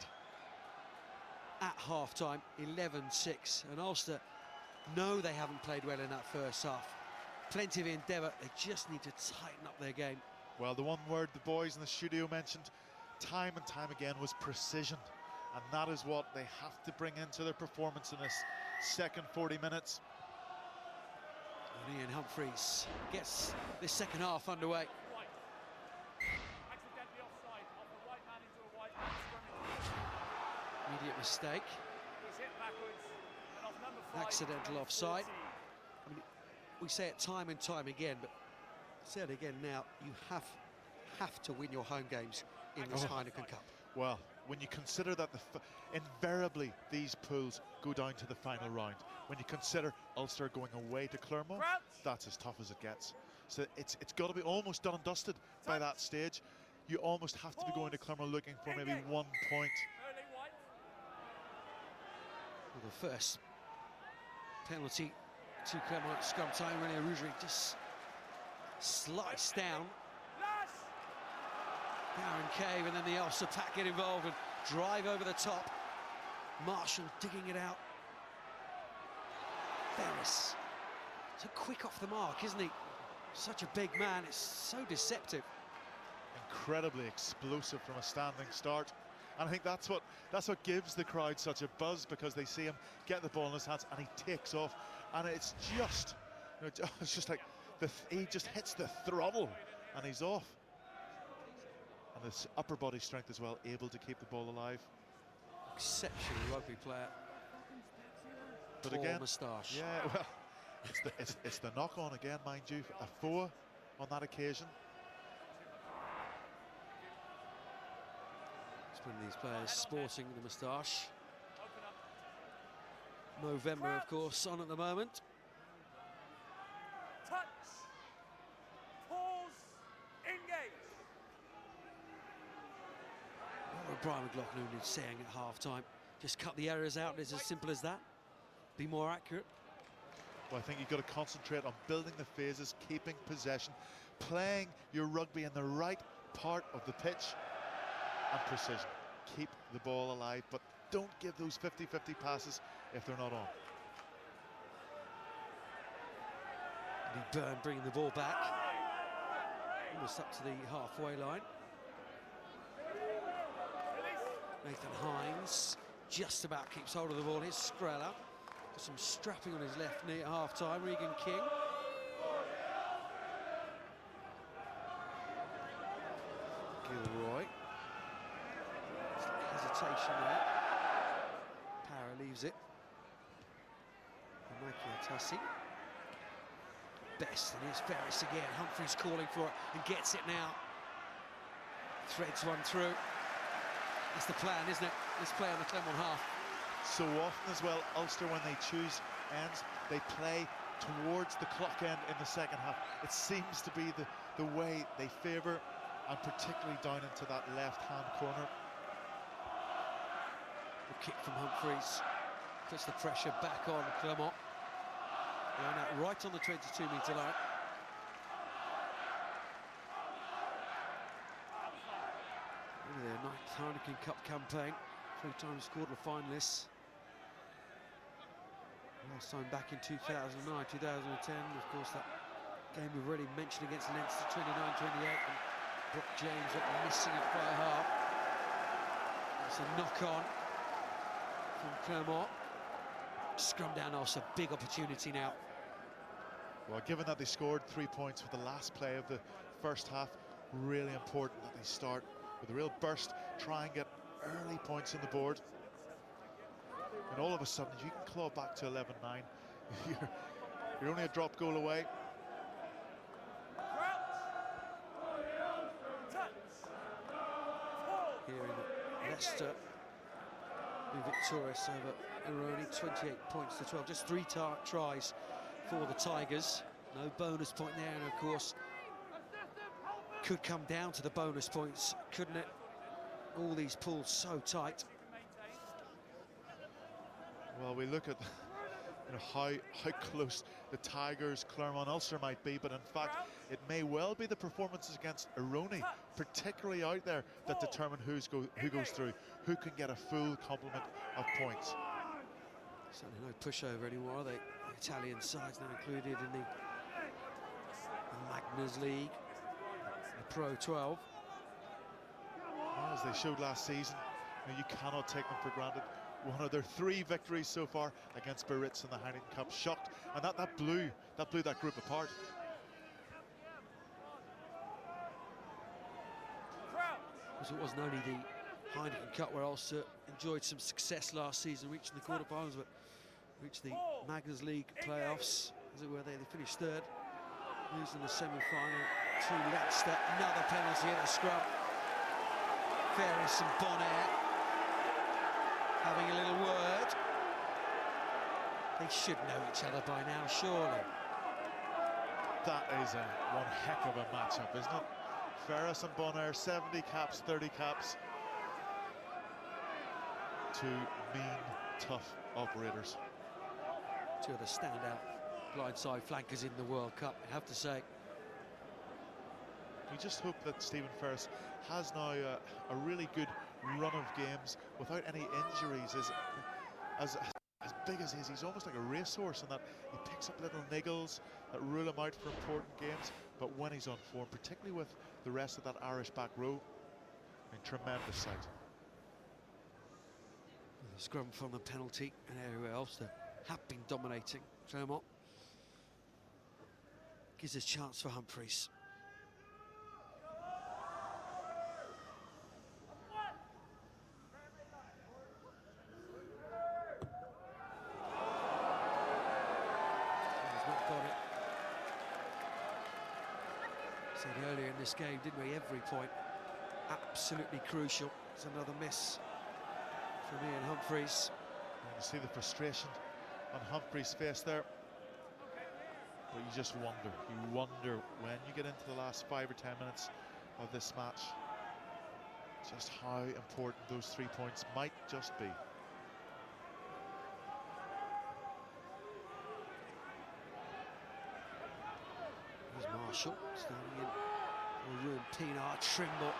at half-time, 11-6. And Ulster know they haven't played well in that first half. Plenty of endeavour, they just need to tighten up their game.
Well, the one word the boys in the studio mentioned time and time again was precision. And that is what they have to bring into their performance in this second 40 minutes.
And Ian Humphreys gets this second half underway.
Accidentally offside, off the right man into a right man scrimmage.
Immediate mistake.
He's hit backwards, and off number 5.
Accidental offside. I mean, we say it time and time again, but say it again now, you have to win your home games in this Heineken Cup.
Well, when you consider that invariably these pools go down to the final round, when you consider Ulster going away to Clermont, that's as tough as it gets. So it's got to be almost done and dusted by that stage. You almost have to be going to Clermont looking for maybe 1 point.
Early white.
Well, the first penalty to Clermont scrum time, René Rougerie just sliced down Darren Cave, and then the Ulster pack get involved and drive over the top. Marshall digging it out. Ferris, so quick off the mark, isn't he? Such a big man, it's so deceptive.
Incredibly explosive from a standing start. And I think that's what gives the crowd such a buzz, because they see him get the ball in his hands and he takes off. And it's just, it's just like he just hits the throttle and he's off. And this upper body strength as well, able to keep the ball alive.
Exceptional rugby player.
But
Poor
again,
moustache.
yeah, well, it's the knock on again, mind you. A 4 on that occasion.
It's one of these players sporting the moustache. November, of course, on at the moment.
Touch. Pause. Engage.
What Brian McLaughlin is saying at half-time. Just cut the errors out, it's as simple as that. Be more accurate.
Well, I think you've got to concentrate on building the phases, keeping possession, playing your rugby in the right part of the pitch, and precision. Keep the ball alive, but don't give those 50-50 passes if they're not on.
Byrne bringing the ball back. Almost up to the halfway line. Nathan Hines just about keeps hold of the ball. Here's Scrella. Got some strapping on his left knee at half-time. Regan King. Gilroy. Hesitation there. Para leaves it. Mikey Atassi. Best, and here's Ferris again. Humphreys calling for it and gets it now. Threads one through. That's the plan, isn't it? Let's play on the Clermont half.
So often as well, Ulster, when they choose ends, they play towards the clock end in the second half. It seems to be the way they favour, and particularly down into that left-hand corner.
The kick from Humphreys puts the pressure back on Clermont. Line out right on the 22-metre line. Only their 9th Heineken Cup campaign. 3 times quarter-finalists. Last time back in 2009, 2010. Of course, that game we've already mentioned against Leinster, 29-28. And Brock James missing it by a half. It's a knock-on from Clermont. Scrum down also, big opportunity now.
Well, given that they scored 3 points with the last play of the first half, really important that they start with a real burst, try and get early points on the board. And all of a sudden, if you can claw back to 11-9, you're only a drop goal away.
Here
in Leicester, be victorious over Auvergne, 28 points to 12. Just 3 tries for the Tigers. No bonus point there, and of course, could come down to the bonus points, couldn't it? All these pools so tight.
Well, we look at how close the Tigers, Clermont, Ulster might be, but in fact, it may well be the performances against Auvergne, particularly out there, that determine who goes through, who can get a full complement of points.
Certainly no pushover anymore, are they? The Italian sides now included in the Magners League, the Pro 12.
Well, as they showed last season, you cannot take them for granted. One of their 3 victories so far against Biarritz in the Heineken Cup, shocked, and that blew that group apart.
Because it wasn't only the Heineken Cup where Ulster enjoyed some success last season, reaching the quarterfinals, but reached the Magners League playoffs, as it were. They finished 3rd, losing the semi-final to Leicester. Another penalty at the scrum. Ferris and Bonaire having a little word. They should know each other by now, surely.
That is one heck of a matchup, isn't it? Ferris and Bonaire, 70 caps, 30 caps. 2 mean, tough operators.
2 of the standout blindside flankers in the World Cup, I have to say.
You just hope that Stephen Ferris has now a really good run of games without any injuries. As big as he is, he's almost like a racehorse in that he picks up little niggles that rule him out for important games. But when he's on form, particularly with the rest of that Irish back row, tremendous sight.
The scrum from the penalty, an area where Ulster have been dominating. Clermont gives us a chance for Humphreys. He's not got it. Said earlier in this game, didn't we? Every point absolutely crucial. It's another miss from Ian Humphreys.
You see the frustration on Humphreys' face there. But you just wonder when you get into the last 5 or 10 minutes of this match, just how important those 3 points might just be.
Here's Marshall standing in for Ruin Pinar. Trimble,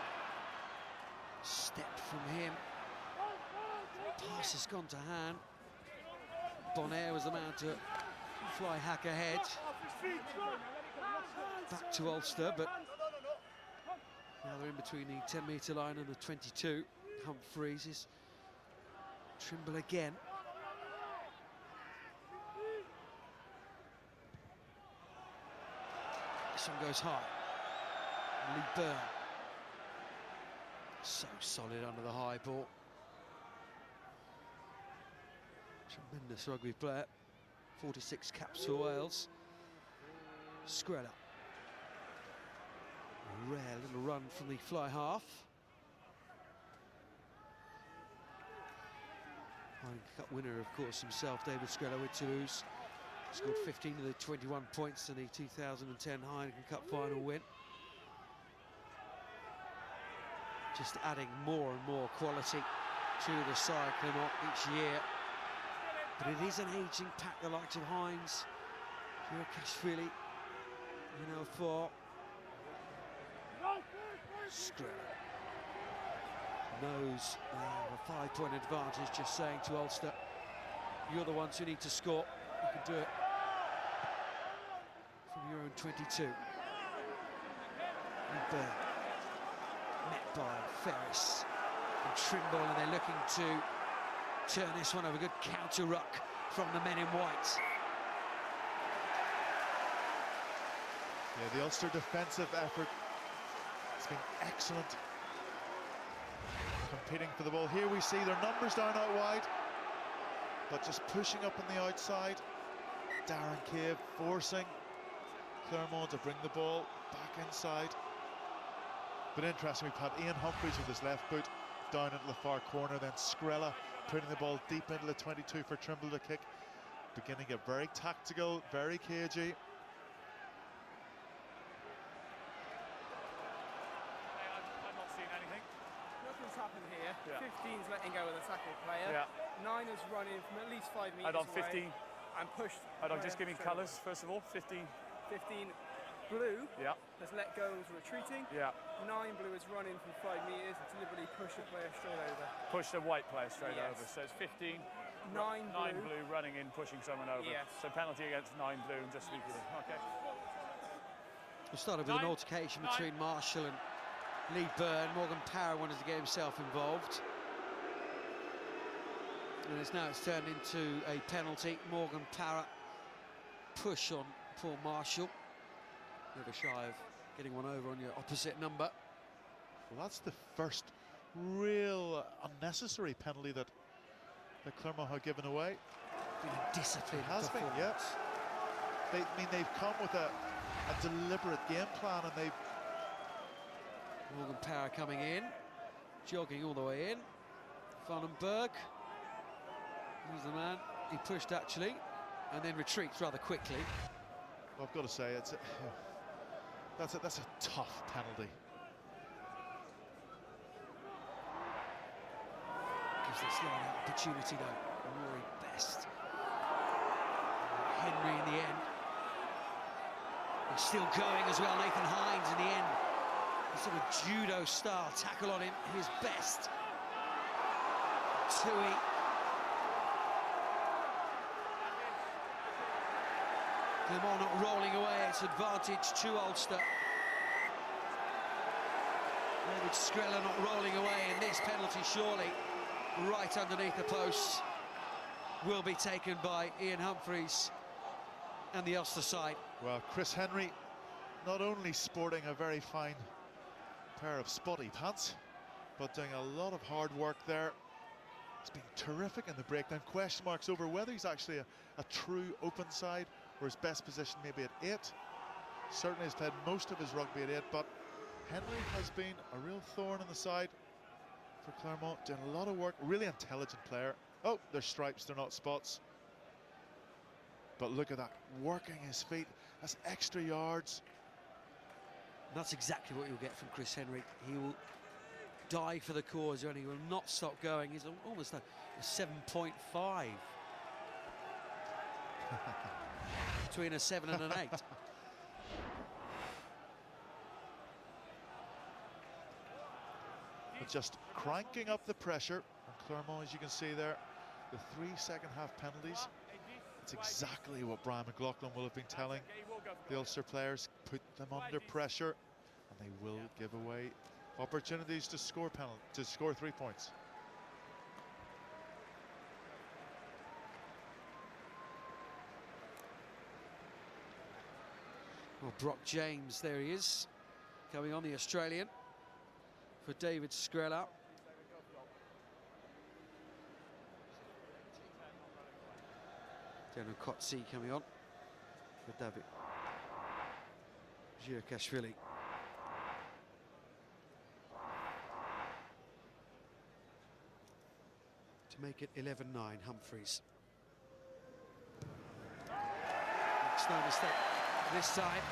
step from him. Pass has gone to hand. Bonaire was the man to fly hack ahead. Back to Ulster, but now they're in between the 10-metre line and the 22. Humphreys is Trimble again. This one goes high. Lee Byrne. So solid under the high ball. Tremendous rugby player. 46 caps for Wales. Skrella. A rare little run from the fly half. Heineken Cup winner, of course, himself, David Skrella with Toulouse. Scored 15 of the 21 points in the 2010 Heineken Cup final win. Just adding more and more quality to the side, Clermont, each year. But it is an ageing pack, the likes of Hines, Kashvili, you know, for Skrella. Knows a 5-point advantage, just saying to Ulster, you're the ones who need to score. You can do it from your own 22. And Byrne, met by Ferris and Trimble, and they're looking to turn this one over. Good counter ruck from the men in white.
Yeah, the Ulster defensive effort has has been excellent competing for the ball. Here we see their numbers down out wide, but just pushing up on the outside. Darren Cave forcing Clermont to bring the ball back inside. But interesting, we've had Ian Humphreys with his left boot down into the far corner, then Skrilla putting the ball deep into the 22 for Trimble to kick. Beginning to get very tactical, very cagey.
I'm not seeing anything.
Nothing's happened here.
Yeah.
15's letting go of the tackle player.
Yeah.
9 is running from at least 5 metres
Hold on,
away
15.
and pushed.
Hold on, just give me
straight away.
colours first of all. 15.
15 blue
Yeah.
has let go and is retreating.
Yeah.
9 blue is running from 5 metres and deliberately pushed the player straight over.
Push the white player straight
Yes.
over. So it's 15.
9
blue running in, pushing someone over.
Yes.
So penalty against 9 blue and just sweeping it. Okay.
We started with an
9,
altercation
9.
between Marshall and Lee Byrne. Morgan Parra wanted to get himself involved. And it's turned into a penalty. Morgan Parra push on poor Marshall. Never shy of getting one over on your opposite number.
Well, that's the first real unnecessary penalty that Clermont have given away.
Been a disciplined
It has been,
performance.
yeah. They've come with a deliberate game plan, and they've...
Morgan Parra coming in, jogging all the way in. Vandenberg, here's the man. He pushed actually, and then retreats rather quickly.
Well, I've got to say, that's a tough penalty.
Gives this line an opportunity though. Rory Best. Henry in the end. He's still going as well. Nathan Hines in the end. A sort of judo style tackle on him. His Best. Tui. Clermont not rolling away. It's advantage to Ulster. David Skrilla not rolling away, and this penalty surely right underneath the posts will be taken by Ian Humphreys and the Ulster side.
Well, Chris Henry not only sporting a very fine pair of spotty pants, but doing a lot of hard work there. He's been terrific in the breakdown. Question marks over whether he's actually a true open side or his best position maybe at 8. Certainly has played most of his rugby at 8, but Henry has been a real thorn in the side for Claremont, doing a lot of work, really intelligent player. Oh, they're stripes, they're not spots. But look at that, working his feet, that's extra yards.
That's exactly what you'll get from Chris Henry. He will die for the cause, and he will not stop going. He's almost a 7.5. Between a 7 and an 8.
But just cranking up the pressure. And Clermont, as you can see there, the 3 second-half penalties. It's exactly what Brian McLaughlin will have been telling the Ulster players. Put them under pressure, and they will give away opportunities to score 3 points.
Well, Brock James, there he is, coming on, the Australian, for David Skrilla. Daniel Kotsi coming on for David Giakashvili. To make it 11-9, Humphreys. It's no mistake this time,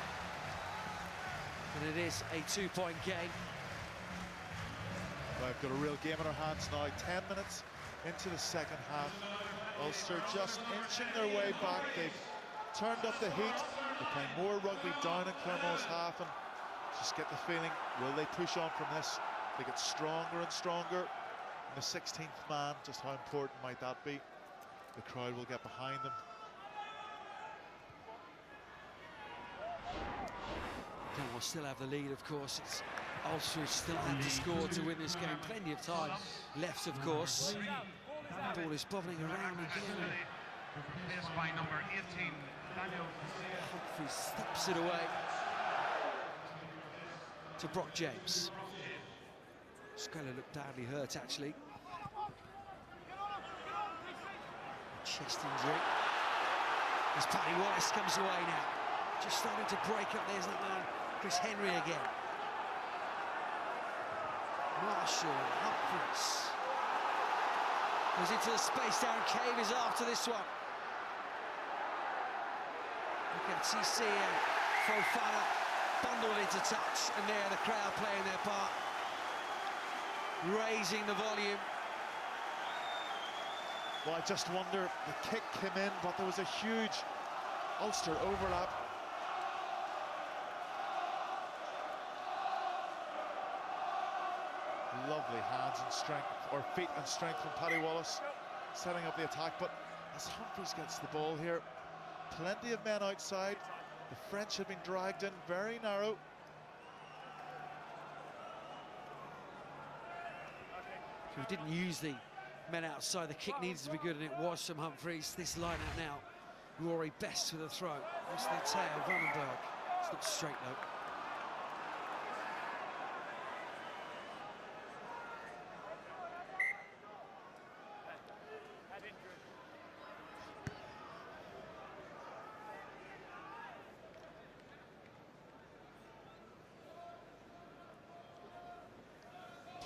and it is a 2-point game.
Well, we've got a real game in our hands now. 10 minutes into the second half. Ulster just inching their way back. They've turned up the heat. They're playing more rugby down in Clermont's half, and just get the feeling, will they push on from this? They get stronger and stronger. And the 16th man, just how important might that be? The crowd will get behind them.
Clermont still have the lead, of course. It's Ulster still have to score to win this game. Plenty of time left, of course. Ball is bobbling around again.
Replaced by number 18, Daniel.
Humphreys stops it away. to Brock James. Skrella looked badly hurt, actually. Chest injury. As Paddy Wallace comes away now. Just starting to break up. There's that man, Chris Henry again. Marshall, Humphreys. Goes into the space. Darren Cave is after this one. Look at HEC and Fofana bundled into touch, and there the crowd playing their part, raising the volume.
Well, I just wonder, the kick came in, but there was a huge Ulster overlap. Lovely hands and strength, or feet and strength from Paddy Wallace, setting up the attack. But as Humphreys gets the ball here, plenty of men outside. The French have been dragged in very narrow.
So he didn't use the men outside. The kick needs to be good, and it was from Humphreys. This line out now. Rory Best with a throw. That's the tail, Vandenberg. It's not straight though.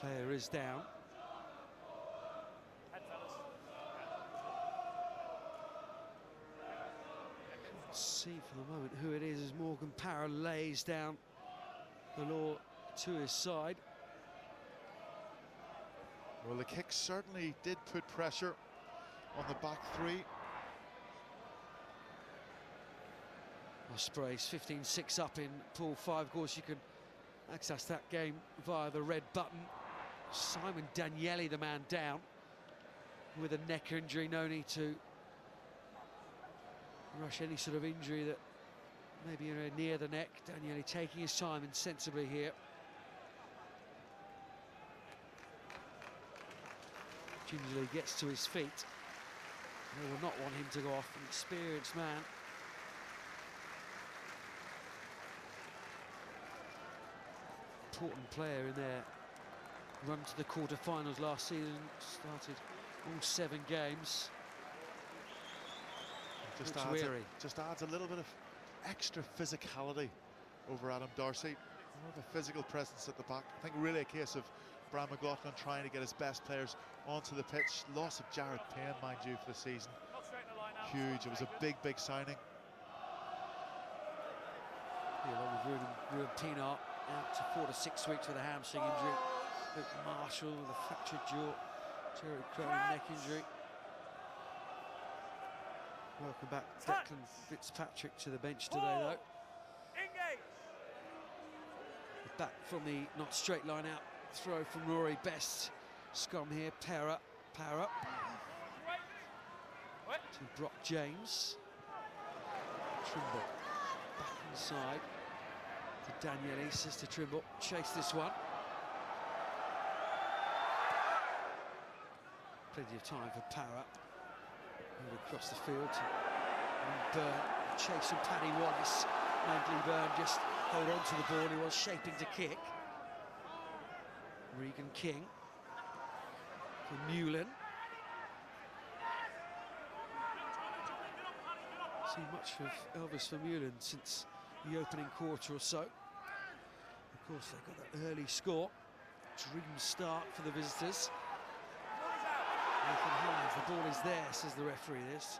Player is down. See for the moment who it is as Morgan Parra lays down the law to his side.
Well, the kick certainly did put pressure on the back three.
Ospreys 15-6 up in pool 5. Of course, you can access that game via the red button. Simon Danieli, the man down with a neck injury. No need to rush any sort of injury that maybe near the neck. Danieli taking his time insensibly here. Gingerly gets to his feet. They will not want him to go off. An experienced man. Important player in their run to the quarter-finals last season. Started all 7 games.
Just adds a little bit of extra physicality over Adam Darcy. More of a physical presence at the back. I think really a case of Brian McLaughlin trying to get his best players onto the pitch. Loss of Jared Payne, mind you, for the season. Huge. It was a big signing.
Yeah, along with Ruben Pienaar out to 4 to 6 weeks with a hamstring injury. Luke Marshall with a fractured jaw. Jerry Crowley neck injury. Welcome back Declan Fitzpatrick to the bench today though. Back from the not straight line out. Throw from Rory Best. Scrum here, Parra. To Brock James. Trimble back inside to Danieli. Says to Trimble, chase this one. Plenty of time for Parra. Across the field to Byrne. Chase from Paddy Wallace. Mangley Byrne just hold on to the ball. He was shaping to kick. Regan King for Mullen. Seen much of Elvis Vermeulen since the opening quarter or so. Of course, they've got that early score. Dream start for the visitors. Nathan Hines, the ball is there, says the referee. This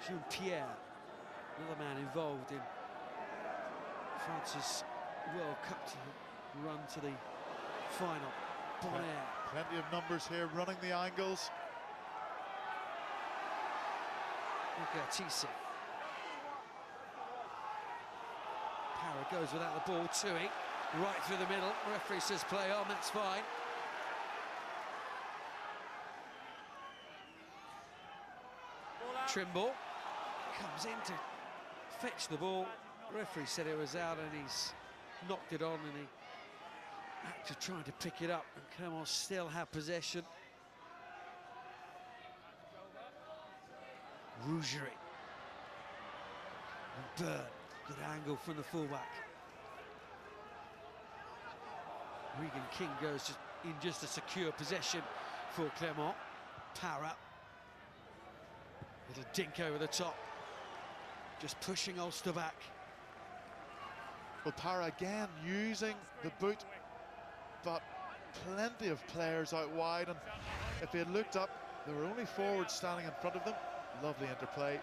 Jean-Pierre, another man involved in France's World Cup to run to the final. Bonaire.
Plenty of numbers here running the angles.
Look at HEC. Parra goes without the ball, Tui right through the middle. The referee says play on, that's fine. Trimble comes in to fetch the ball. The referee said it was out and he's knocked it on, and he acted trying to pick it up, and Clermont still have possession. Rougerie. And Byrne, good angle from the fullback. Regan King goes in just a secure possession for Clermont. Para. Little dink over the top. Just pushing Ulster back.
Well, Para again using the boot, but plenty of players out wide, and if he had looked up, there were only forwards standing in front of them. Lovely interplay.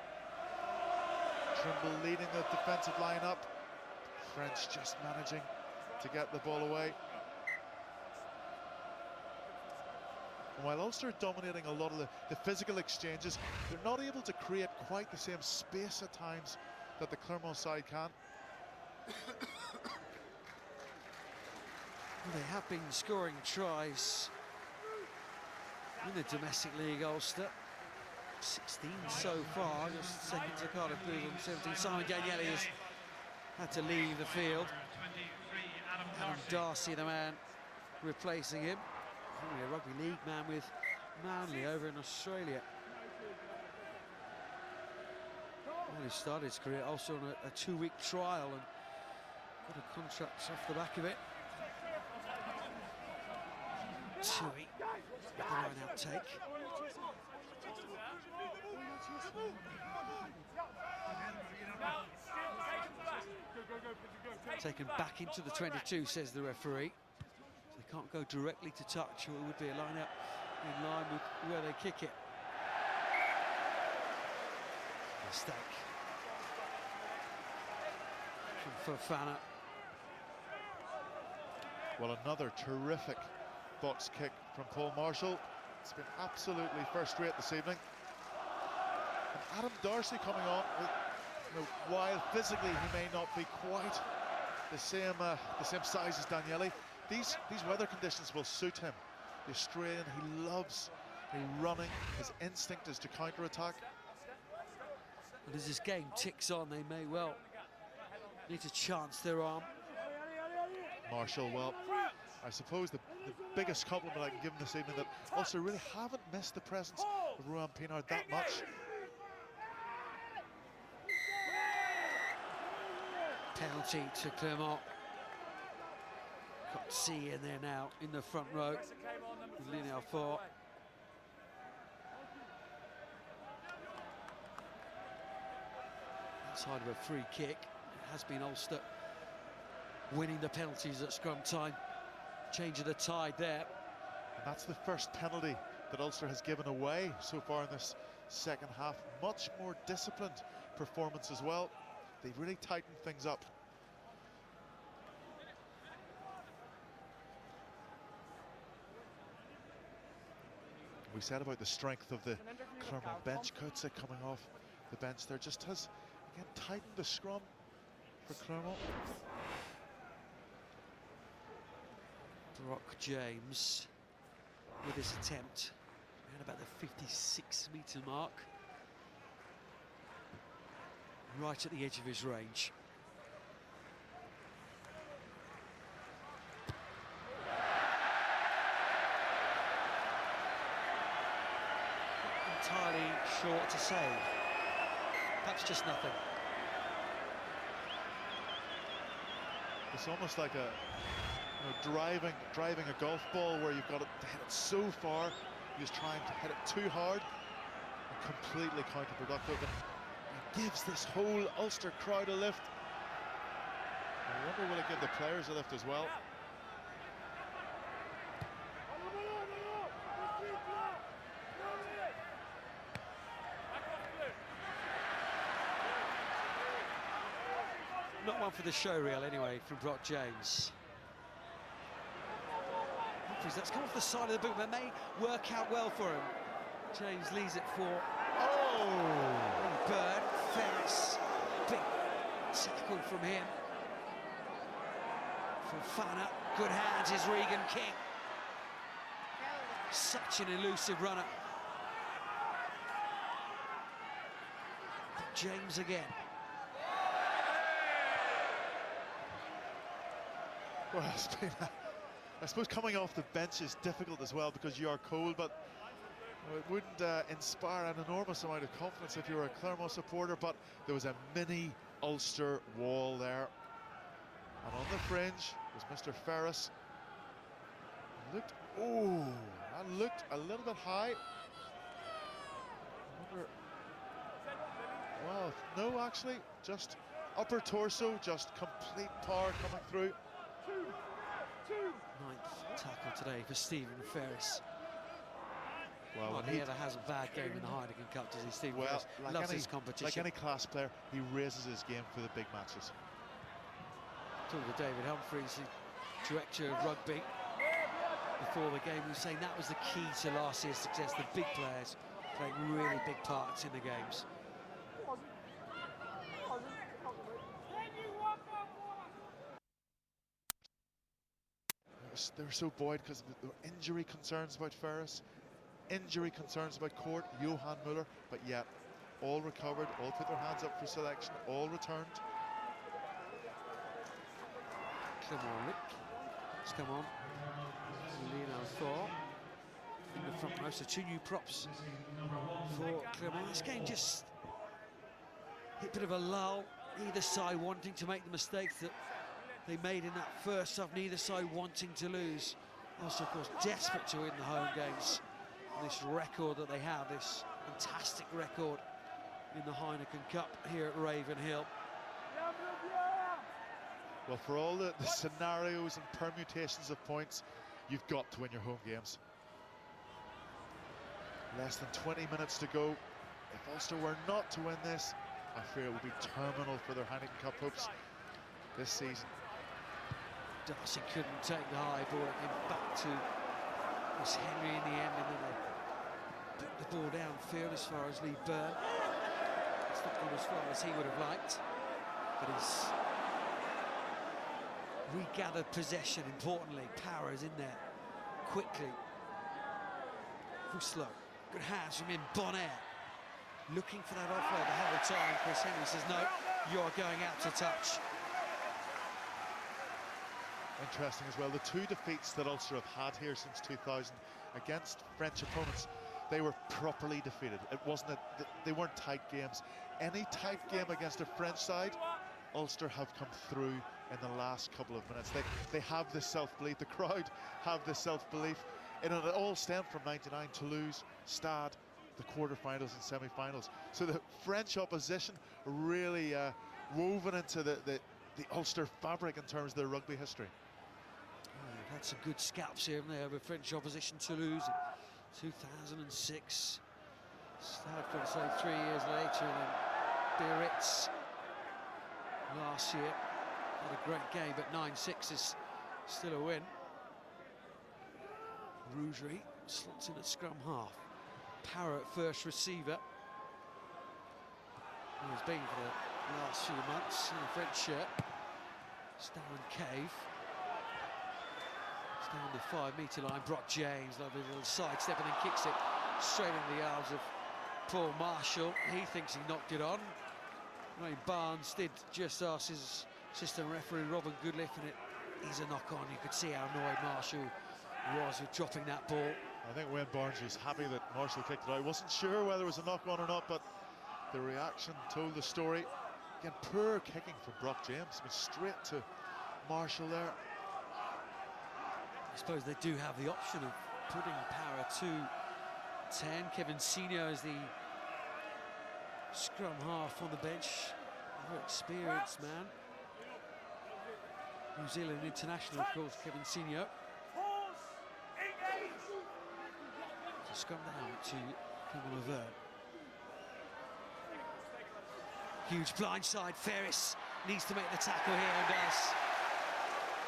Trimble leading the defensive line up. French just managing to get the ball away. And while Ulster are dominating a lot of the physical exchanges, they're not able to create quite the same space at times that the Clermont side can.
They have been scoring tries in the domestic league, Ulster. 16 so far, just second to Cardiff Blues on 17. Simon Daniele has had to leave the field. Adam Darcy, the man replacing him. Probably a rugby league man with Manly over in Australia. Well, he started his career also on a 2-week trial and got a contract off the back of it. Tui, the line outtake. Taken back into the 22, says the referee. So they can't go directly to touch, or it would be a line out in line with where they kick it. Mistake from Fofana.
Well, another terrific box kick from Paul Marshall. It's been absolutely first rate this evening. And Adam Darcy coming on with, while physically he may not be quite the same size as Daniele, these weather conditions will suit him. The Australian, he loves running. His instinct is to counter-attack.
And as this game ticks on, they may well need to chance their arm.
Marshall, well, I suppose the biggest compliment I can give him this evening, that Ulster really haven't missed the presence of Ruan Pinard that much.
Penalty to Clermont. Got C in there now, in the front row. Lineal 4. Outside of a free kick, it has been Ulster winning the penalties at scrum time. Change of the tide there.
And that's the first penalty that Ulster has given away so far in this second half. Much more disciplined performance as well. They've really tightened things up. We said about the strength of the Clermont bench. Coetzee coming off the bench there just has, again, tightened the scrum for Clermont.
Brock James with his attempt around about the 56-metre mark. Right at the edge of his range. Entirely short to save. Perhaps just nothing.
It's almost like a driving a golf ball where you've got to hit it so far, you're just trying to hit it too hard, and completely counterproductive. And gives this whole Ulster crowd a lift. I wonder, will it give the players a lift as well?
Not one for the show reel anyway from Brock James. Humphries, that's come off the side of the boot, but may work out well for him. James leaves it for Bird. Ferris, big tackle from him. Fofana, good hands is Regan King. Such an elusive runner. James again.
Well, it's been, I suppose coming off the bench is difficult as well because you are cold, but it wouldn't inspire an enormous amount of confidence if you were a Clermont supporter, but there was a mini Ulster wall there. And on the fringe was Mr. Ferris. That looked a little bit high. Well, no, actually, just upper torso, just complete power coming through.
Ninth tackle today for Stephen Ferris.
Well,
Well, he ever has a bad game in the Heineken Cup, does he, Stephen Ferris? Loves this competition.
Like any class player, he raises his game for the big matches.
Talking to David Humphreys, the director of rugby, before the game, he was saying that was the key to last year's success, the big players playing really big parts in the games.
They were so buoyed because there were injury concerns about Ferris, injury concerns about Court, Johan Muller, but yet all recovered, all put their hands up for selection, all returned.
Clermont has come on. Lionel Thor in the front row, so 2 new props for Clermont. This game just hit a bit of a lull, either side wanting to make the mistakes that they made in that first half, neither side wanting to lose. Also, of course, desperate to win the home games. And this record that they have, this fantastic record in the Heineken Cup here at Ravenhill.
Well, for all the scenarios and permutations of points, you've got to win your home games. Less than 20 minutes to go. If Ulster were not to win this, I fear it would be terminal for their Heineken Cup hopes this season.
Darcy couldn't take the high ball, it came back to Chris Henry in the end, and then they put the ball downfield as far as Lee Byrne. It's not gone as far as he would have liked, but he's regathered possession, importantly. Power is in there quickly. Slow. Good hands from him, Bonaire. Looking for that offload the whole time. Chris Henry says, no, you're going out to touch.
Interesting as well, the 2 defeats that Ulster have had here since 2000 against French opponents, they were properly defeated. It wasn't they weren't tight games. Any tight game against a French side, Ulster have come through in the last couple of minutes. They have this self-belief, the crowd have this self-belief, and it all stemmed from '99, Toulouse, Stade, the quarterfinals and semi-finals. So the French opposition really woven into the Ulster fabric in terms of their rugby history.
They've had some good scalps here and there with French opposition. Toulouse in 2006. Stade Francais 3 years later, and then Biarritz last year. Had a great game, but 9-6 is still a win. Rougerie slots in at scrum half. Power at first receiver. He's been for the last few months in a French shirt. Stalin Cave. It's down the 5-metre line. Brock James, lovely little sidestep, and then kicks it straight into the arms of Paul Marshall. He thinks he knocked it on. Wayne Barnes did just ask his assistant referee Robin Goodliff, and it is a knock-on. You could see how annoyed Marshall was with dropping that ball.
I think Wayne Barnes was happy that Marshall kicked it out. Wasn't sure whether it was a knock-on or not, but the reaction told the story. Again, poor kicking from Brock James. Went straight to Marshall there.
I suppose they do have the option of putting Power to 10. Kevin Senior is the scrum half on the bench. Very experienced man. New Zealand international, of course, Kevin Senior. So scrum down to Clermont Auvergne. Huge blindside. Ferris needs to make the tackle here and does.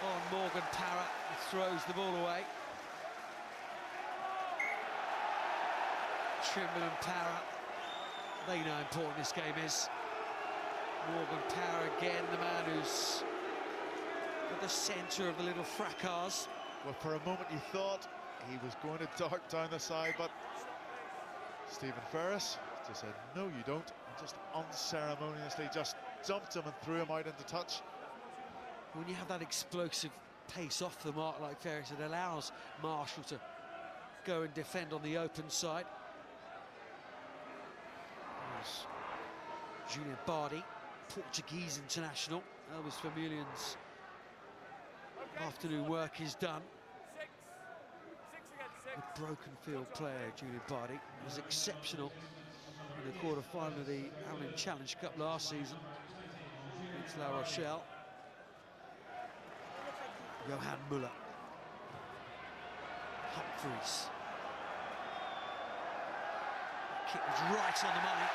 On Morgan Parrott, throws the ball away. Trimble and Parrott, they know how important this game is. Morgan Parrott again, the man who's at the centre of the little fracas.
Well, for a moment you thought he was going to dart down the side, but Stephen Ferris just said, no you don't, and just unceremoniously just dumped him and threw him out into touch.
When you have that explosive pace off the mark like Ferris, it allows Marshall to go and defend on the open side. There's Julian Bardi, Portuguese international. Elvis Vermeulen's afternoon work is done. a broken field player, Julian Bardi. Was exceptional in the quarter-final of the Allen Challenge Cup last season against La Rochelle. Johan Muller. Humphreys. Kick was right on the money,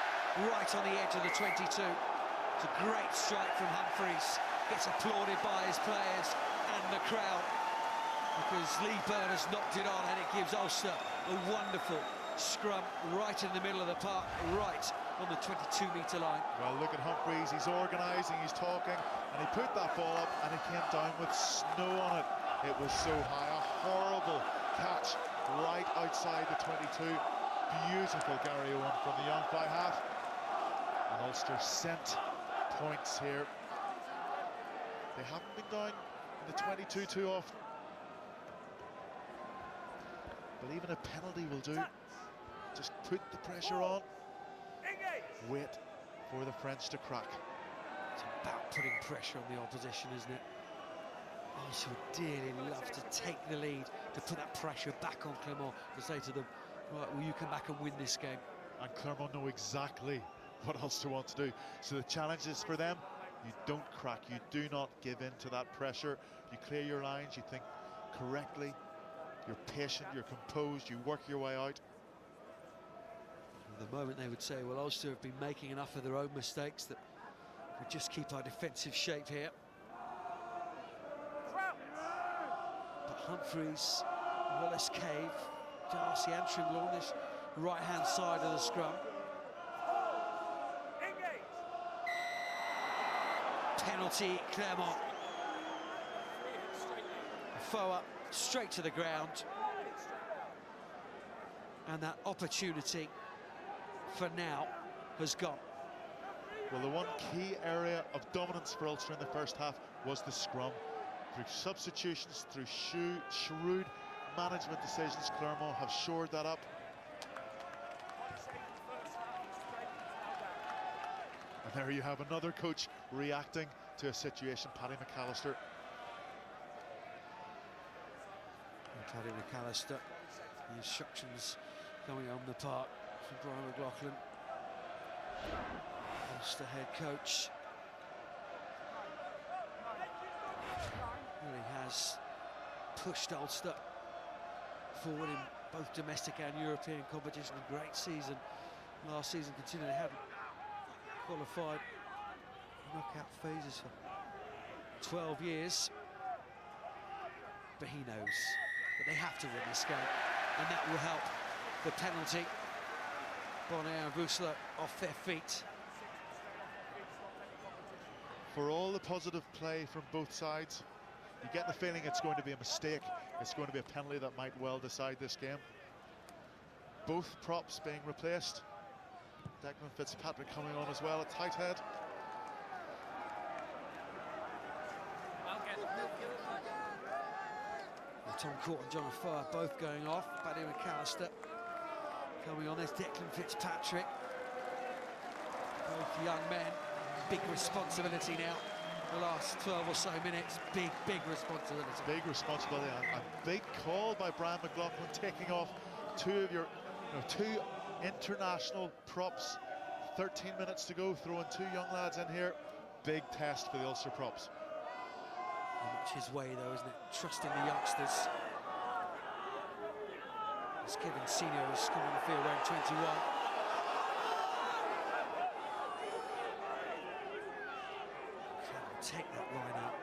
right on the edge of the 22. It's a great strike from Humphreys. Gets applauded by his players and the crowd, because Lee Byrne has knocked it on, and it gives Ulster a wonderful scrum right in the middle of the park, right on the 22-metre line.
Well, look at Humphreys, he's organising, he's talking, and he put that ball up and it came down with snow on it. It was so high, a horrible catch right outside the 22. Beautiful Gary Owen from the young fly half. And Ulster sent points here. They haven't been going in the 22 too often. But even a penalty will do. Just put the pressure on. Wait for the French to crack.
It's about putting pressure on the opposition, isn't it? Ulster would dearly love to take the lead, to put that pressure back on Clermont, to say to them, right, will you come back and win this game?
And Clermont know exactly what Ulster want to do. So the challenge is for them, you don't crack, you do not give in to that pressure. You clear your lines, you think correctly, you're patient, you're composed, you work your way out.
At the moment they would say, well, Ulster have been making enough of their own mistakes that we just keep our defensive shape here. But Humphreys, Wallace Cave, Darcy and Trimble on this right-hand side of the scrum. Penalty, Claremont. Foa straight to the ground. And that opportunity for now has gone.
Well, the one key area of dominance for Ulster in the first half was the scrum. Through substitutions, through shrewd management decisions, Clermont have shored that up. And there you have another coach reacting to a situation, Paddy McAllister.
And Paddy McAllister, the instructions coming on the park from Brian McLaughlin, Ulster head coach. Really has pushed Ulster forward in both domestic and European competition. A great season last season, considering they hadn't qualified knockout phases for 12 years. But he knows that they have to win this game, and that will help. The penalty, Bonner and Vusler off their feet.
For all the positive play from both sides, you get the feeling it's going to be a mistake. It's going to be a penalty that might well decide this game. Both props being replaced. Declan Fitzpatrick coming on as well at tight head.
Tom Court and John Afoa both going off. Paddy McAllister coming on. There's Declan Fitzpatrick. Both young men. Big responsibility now. The last 12 or so minutes, big responsibility.
Big responsibility, a big call by Brian McLaughlin, taking off two of your, two international props. 13 minutes to go, throwing two young lads in here. Big test for the Ulster props.
Much his way though, isn't it? Trusting the youngsters. As Kevin Senior is coming on the field wearing 21. Take that line out.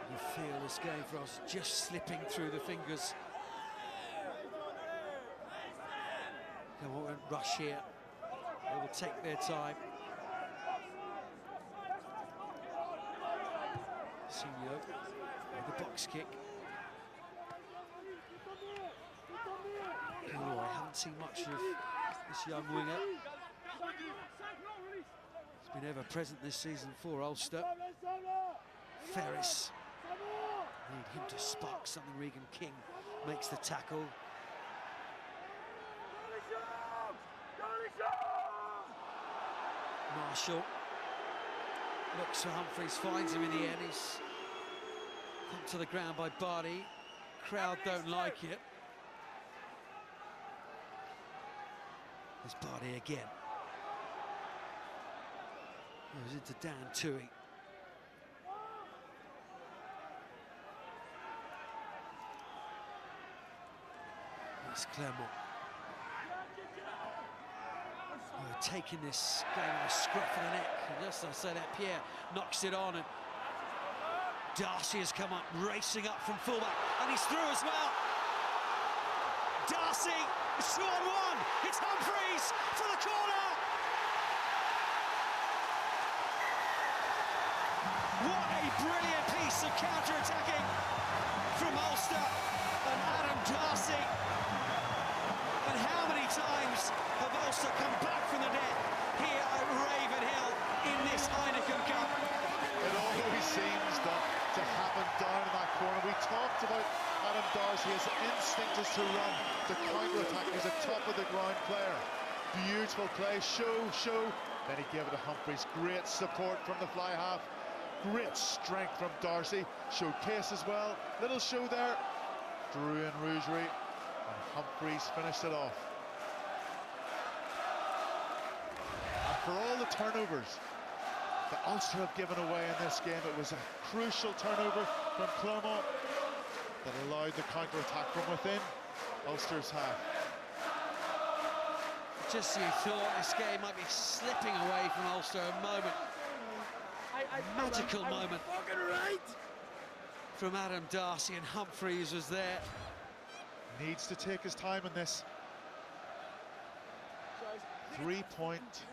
You feel this game for us just slipping through the fingers. They won't rush here. They will take their time. Senior with the box kick. Oh, I haven't seen much of this young winger. Been ever present this season for Ulster. Ferris. Need him to spark something. Regan King makes the tackle. Marshall looks for Humphreys, finds him in the end. He's come to the ground by Bardi. crowd don't like it. There's Bardi again. Goes into Dan Tui. It's Clermont. Taking this game on a scruff of the neck. And just I say that, Pierre knocks it on, and Darcy has come up, racing up from fullback, and he's through as well. Darcy, it's 2 on 1. It's Humphreys for the corner. What a brilliant piece of counter-attacking from Ulster and Adam Darcy. And how many times have Ulster come back from the net here at Ravenhill in this Heineken Cup?
It always seems to happen down in that corner. We talked about Adam Darcy. His instinct is to run, to counter-attack. He's a top-of-the-ground player. Beautiful play, show. Then he gave it to Humphreys. Great support from the fly half. Great strength from Darcy. Showed pace as well. Little show there. Drew in Rougerie. And Humphreys finished it off. And for all the turnovers that Ulster have given away in this game, it was a crucial turnover from Clermont that allowed the counter-attack from within Ulster's half.
Just you thought this game might be slipping away from Ulster a moment. Magical moment from Adam Darcy, and Humphreys was there.
Needs to take his time in this. 3 point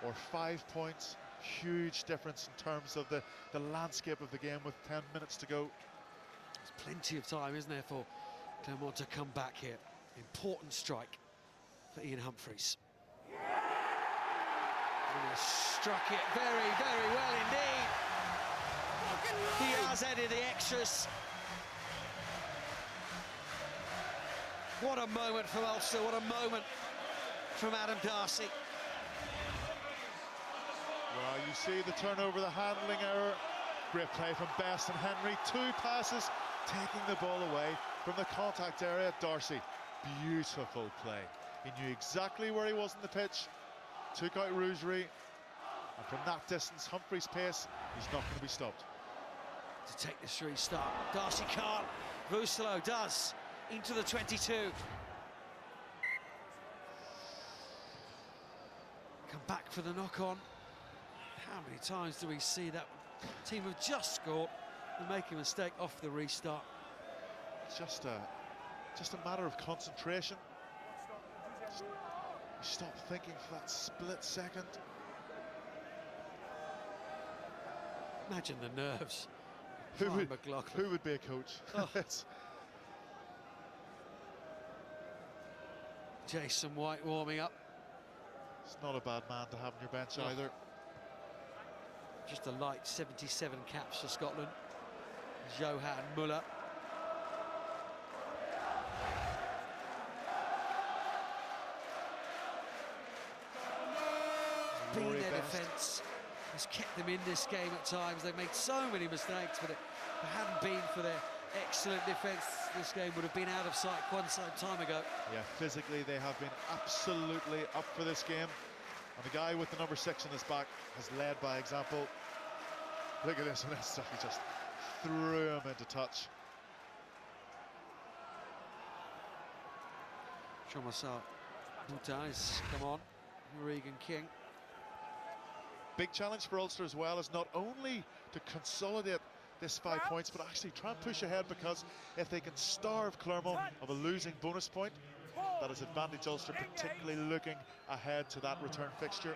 or 5 points, huge difference in terms of the landscape of the game with 10 minutes to go.
There's plenty of time, isn't there, for Clermont to come back here. Important strike for Ian Humphreys. And he struck it very, very well indeed. He has added the extras. What a moment from Ulster, what a moment from Adam Darcy.
Well, you see the turnover, the handling error. Great play from Best and Henry. 2 passes, taking the ball away from the contact area. Darcy, beautiful play. He knew exactly where he was in the pitch. Took out Rougerie. And from that distance, Humphreys' pace, he's not going to be stopped.
To take this restart, Darcy can't. Rousselot does. Into the 22. Come back for the knock-on. How many times do we see that team have just scored and make a mistake off the restart?
It's just a matter of concentration. You stop thinking for that split second.
Imagine the nerves.
Who would be a coach?
Oh. Jason White warming up.
It's not a bad man to have on your bench either.
Just a light 77 caps for Scotland. Johan Muller. Being their defence has kept them in this game at times. They've made so many mistakes, but if it hadn't been for their excellent defence, this game would have been out of sight quite some time ago.
Yeah, physically they have been absolutely up for this game. And the guy with the number 6 on his back has led by example. Look at this, and he just threw him into touch.
Jean-Marcel Boutin has come on. Regan King.
Big challenge for Ulster as well is not only to consolidate this 5 points, but actually try and push ahead, because if they can starve Clermont of a losing bonus point, that is advantage Ulster, particularly looking ahead to that return fixture.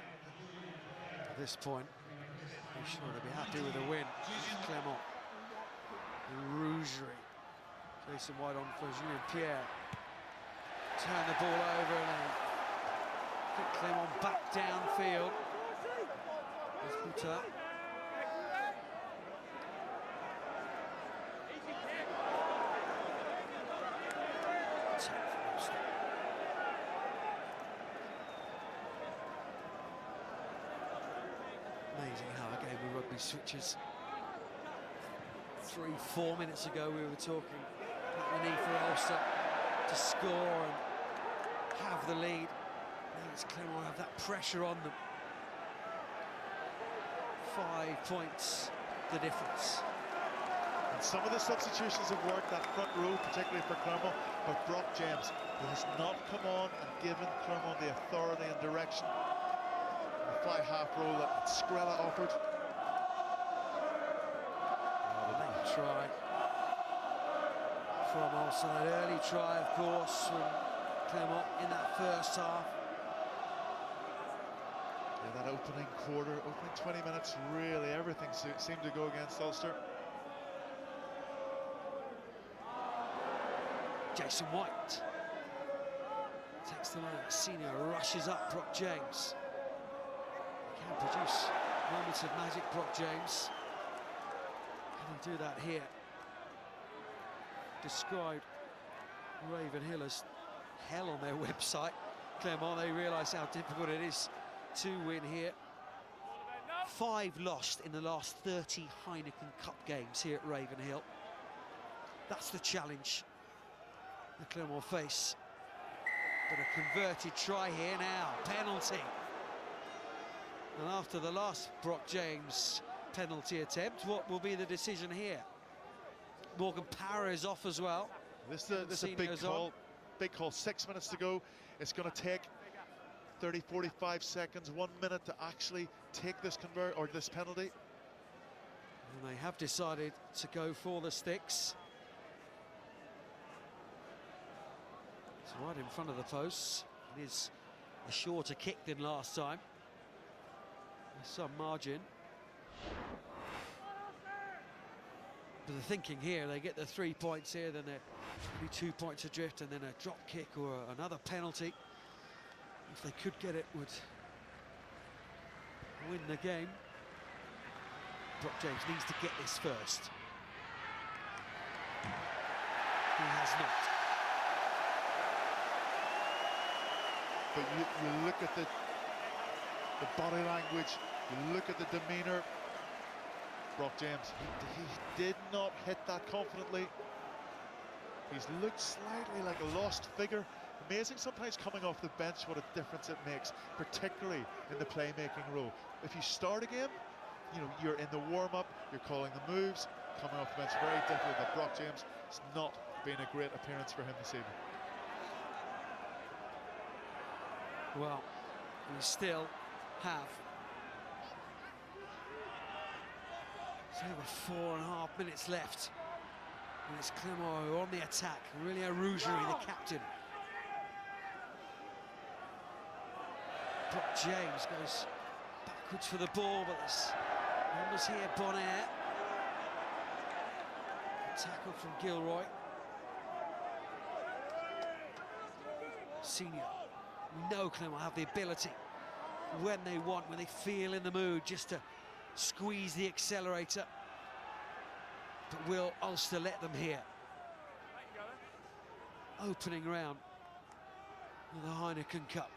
At this point, I'm sure they'll be happy with a win. Clermont, Rougerie, Jason White on for Julien Pierre. Turn the ball over and get Clermont back downfield. There's Boutin. Amazing how a game of rugby switches. 3-4 minutes ago we were talking about the need for Ulster to score and have the lead. Now it's Clermont have that pressure on them. 5 points, the difference.
And some of the substitutions have worked, that front row, particularly for Clermont, but Brock James, who has not come on and given Clermont the authority and direction. The fly half roll that Skrilla offered.
Late try from Ulster, that early try, of course, from Clermont in that first half.
Yeah, that opening quarter, opening 20 minutes, really everything seemed to go against Ulster.
Jason White takes the line. Senior rushes up. Brock James. He can produce moments of magic. Brock James. Can he do that here? Described Ravenhill as hell on their website. Clermont, they realise how difficult it is to win here. 5 lost in the last 30 Heineken Cup games here at Ravenhill. That's the challenge the Clermont face. But a converted try here now, penalty. And after the last Brock James penalty attempt, what will be the decision here? Morgan Power is off as well.
This is a big call. Big call, 6 minutes to go. It's going to take 30, 45 seconds, 1 minute to actually take this this penalty.
And they have decided to go for the sticks. It's right in front of the posts. It is a shorter kick than last time. There's some margin. But the thinking here, they get the 3 points here, then they're maybe 2 points adrift, and then a drop kick or another penalty, if they could get it, would win the game. Brock James needs to get this first. He has not.
But you look at the body language, you look at the demeanour. Brock James, he did not hit that confidently. He's looked slightly like a lost figure. Amazing sometimes coming off the bench what a difference it makes, particularly in the playmaking role. If you start a game, you know, you're in the warm-up, you're calling the moves, coming off the bench, very difficult. But Brock James, it's not been a great appearance for him this evening.
Well, we still have over 4.5 minutes left. And it's Clermont on the attack. Really Rougerie, the captain. Brock James goes backwards for the ball, but there's numbers here. Bonaire. Tackle from Gilroy. Senior. We know Clermont have the ability when they want, when they feel in the mood, just to squeeze the accelerator. But will Ulster let them here? Opening round of the Heineken Cup.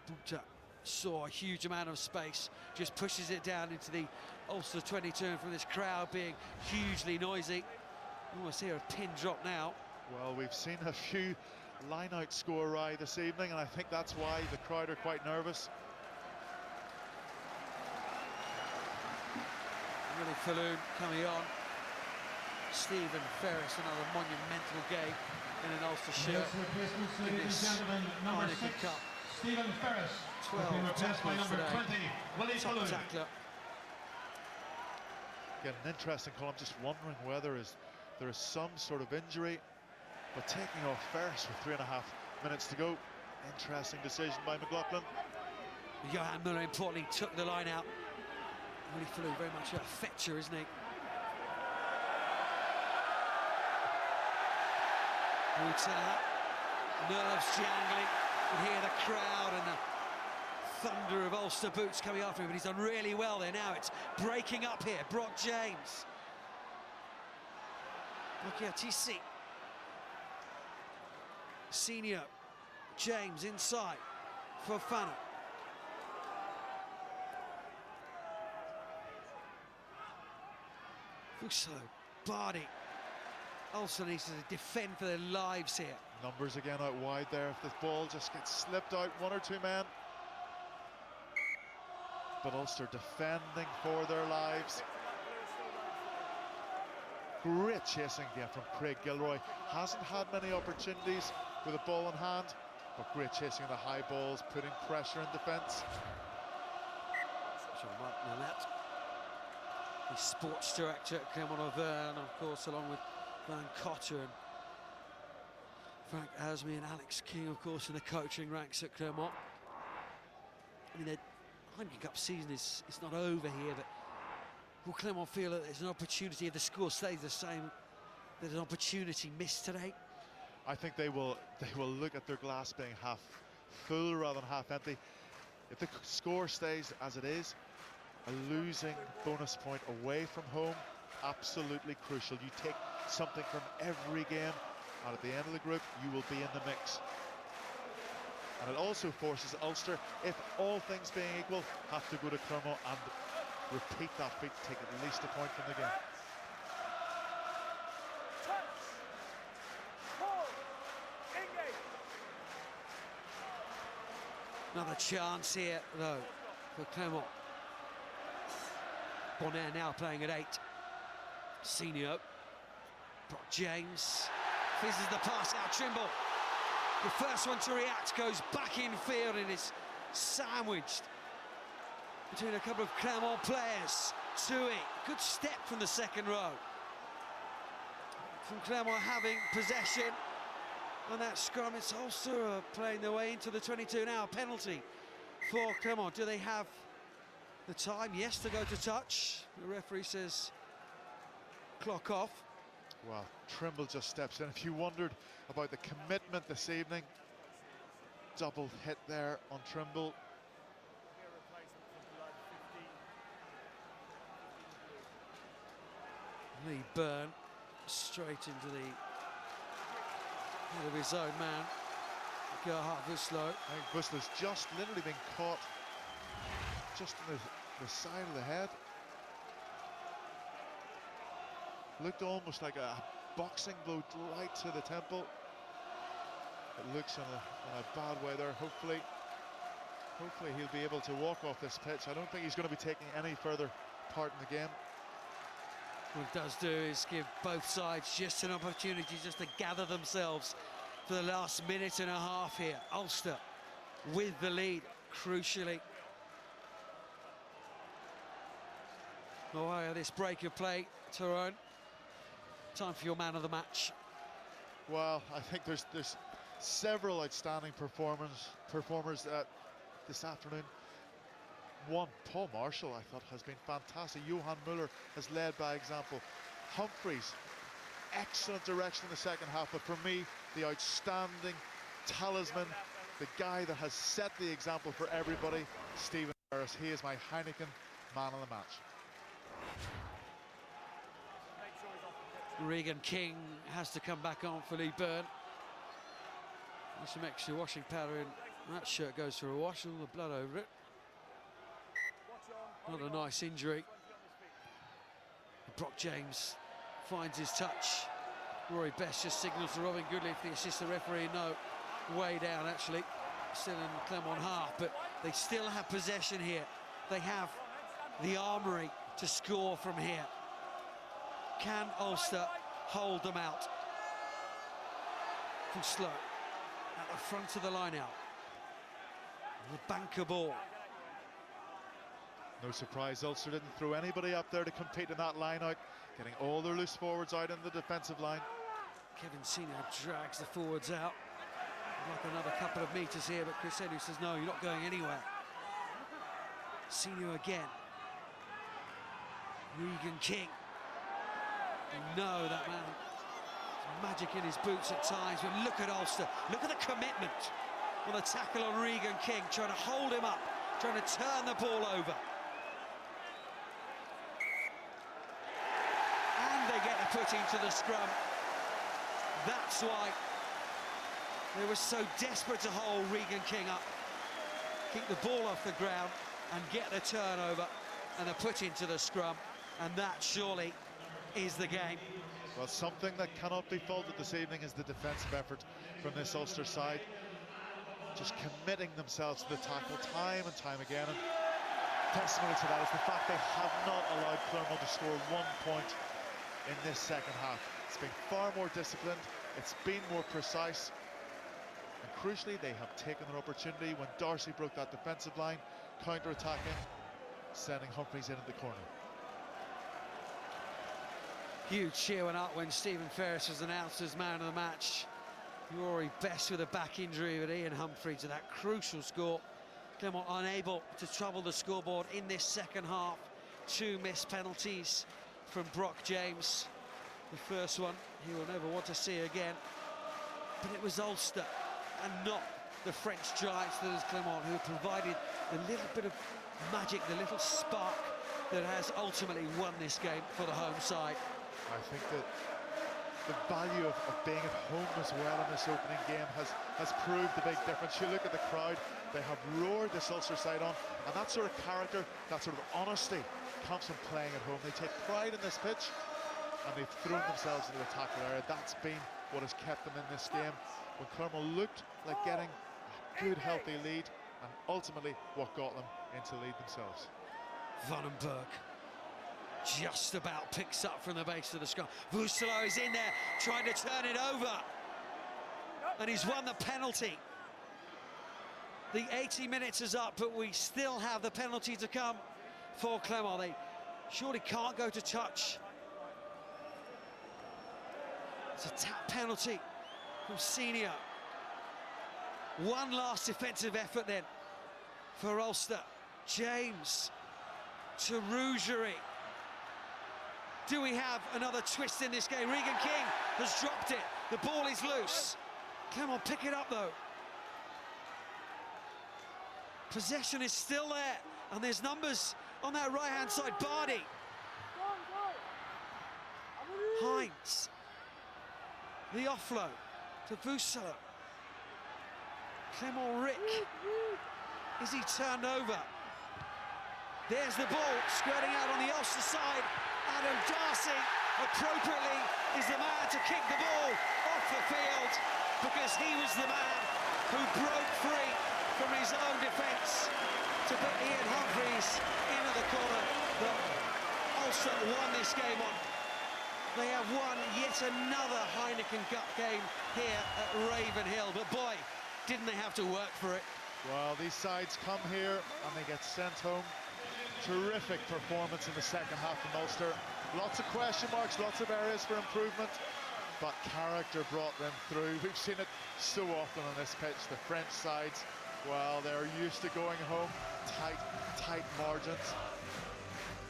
Buta saw a huge amount of space, just pushes it down into the Ulster 22, and from this crowd being hugely noisy. You almost hear a pin drop now.
Well, we've seen a few line-out score awry this evening, and I think that's why the crowd are quite nervous.
Willie Falloon coming on. Stephen Ferris, another monumental game in an Ulster shirt. In this Heineken Cup.
Stephen Ferris.
12 tackles today.
20,
Top tackler.
Again, an interesting call. I'm just wondering whether there is some sort of injury, but taking off Ferris with 3.5 minutes to go. Interesting decision by McLaughlin.
Johan Muller, importantly, took the line out. Willie Falloon, very much a fetcher, isn't he? Buta, nerves jangling. You hear the crowd and the thunder of Ulster boots coming after him, but he's done really well there. Now it's breaking up here. Brock James. Bokiatisi. Senior. James inside. Fofana. Fuso. Bardi. Ulster needs to defend for their lives here.
Numbers again out wide there. If the ball just gets slipped out, one or two men. But Ulster defending for their lives. Great chasing again from Craig Gilroy. Hasn't had many opportunities with a ball in hand, but great chasing of the high balls, putting pressure in defence.
Sean Martin, the sports director at Clermont Auvergne, of course, along with Van Cotter and Frank Asmi and Alex King, of course, in the coaching ranks at Clermont. I mean, the Heineken Cup season is not over here, but will Clermont feel that there's an opportunity, if the score stays the same, there's an opportunity missed today?
I think they will look at their glass being half full rather than half empty. If the score stays as it is, a losing bonus point away from home, absolutely crucial. You take something from every game, and at the end of the group, you will be in the mix. And it also forces Ulster, if all things being equal, have to go to Clermont and repeat that feat to take at least a point from the game.
Another chance here, though, for Clermont. Bonaire now playing at 8. Senior. Brock James fizzes the pass out. Trimble, the first one to react, goes back in field and is sandwiched between a couple of Clermont players. Tui, good step from the second row. From Clermont having possession on that scrum, it's Ulster playing their way into the 22 now. Penalty for Clermont. Do they have the time? Yes, to go to touch. The referee says clock off.
Well, Trimble just steps in. If you wondered about the commitment this evening, double hit there on Trimble.
Lee Byrne straight into the head of his own man, Gerhard Wuslow.
I think Wuslow's just literally been caught just on the side of the head. Looked almost like a boxing blow right to the temple. It looks in a bad way there. Hopefully he'll be able to walk off this pitch. I don't think he's going to be taking any further part in the game.
What it does do is give both sides just an opportunity just to gather themselves for the last minute and a half here. Ulster with the lead, crucially. Oh, this break of play, Tyrone. Time for your man of the match.
Well, I think there's several outstanding performers this afternoon. One, Paul Marshall, I thought, has been fantastic. Johan Muller has led by example. Humphreys, excellent direction in the second half, but for me, the outstanding talisman, the guy that has set the example for everybody, Stephen Ferris. He is my Heineken man of the match.
Regan King has to come back on for Lee Byrne. There's some extra washing powder in that shirt, goes for a wash, all the blood over it. Not a nice injury. Brock James finds his touch. Rory Best just signals to Robin Goodley for the assistant referee. No, way down actually. Still in Clermont half, but they still have possession here. They have the armoury to score from here. Can Ulster hold them out? From Slow at the front of the line out. The banker ball.
No surprise, Ulster didn't throw anybody up there to compete in that line out, getting all their loose forwards out in the defensive line.
Kevin Senior drags the forwards out. Like another couple of metres here, but Chris Henry says, no, you're not going anywhere. Senior again. Regan King. You know that man. There's magic in his boots at times, but look at Ulster. Look at the commitment on the tackle on Regan King, trying to hold him up, trying to turn the ball over. And they get the put into the scrum. That's why they were so desperate to hold Regan King up, keep the ball off the ground and get the turnover and the put into the scrum. And that surely is the game.
Well, something that cannot be faulted this evening is the defensive effort from this Ulster side. Just committing themselves to the tackle time and time again. And testimony to that is the fact they have not allowed Clermont to score 1 point in this second half. It's been far more disciplined, it's been more precise, and crucially they have taken their opportunity when Darcy broke that defensive line, counter-attacking, sending Humphreys in at the corner.
Huge cheer went up when Stephen Ferris was announced as man of the match. Rory Best with a back injury, but Ian Humphreys to that crucial score. Clermont unable to trouble the scoreboard in this second half. 2 missed penalties from Brock James. The first one he will never want to see again. But it was Ulster and not the French giants that is Clermont who provided the little bit of magic, the little spark that has ultimately won this game for the home side.
I think that the value of being at home as well in this opening game has proved the big difference. You look at the crowd, they have roared this Ulster side on, and that sort of character, that sort of honesty comes from playing at home. They take pride in this pitch, and they've thrown themselves into the tackle area. That's been what has kept them in this game. When Claremont looked like getting a good, healthy lead, and ultimately what got them into lead themselves.
Vandenberg just about picks up from the base of the scrum. Vucelo is in there trying to turn it over, and he's won the penalty. The 80 minutes is up, but we still have the penalty to come for Clermont. They surely can't go to touch. It's a tap penalty from Senior. One last defensive effort then for Ulster. James to Rougerie. Do we have another twist in this game? Regan King has dropped it. The ball is loose. Clermont pick it up though. Possession is still there, and there's numbers on that right-hand side. Bardi. Hines. The offload to Vucelo. Clermont Rick. Is he turned over? There's the ball squirting out on the Ulster side. Adam Darcy, appropriately, is the man to kick the ball off the field, because he was the man who broke free from his own defence to put Ian Humphreys into the corner. But Ulster won this game on. They have won yet another Heineken Cup game here at Ravenhill, but boy, didn't they have to work for it.
Well, these sides come here and they get sent home. Terrific performance in the second half from Ulster. Lots of question marks, lots of areas for improvement, but character brought them through. We've seen it so often on this pitch. The French sides, well, they're used to going home, tight margins,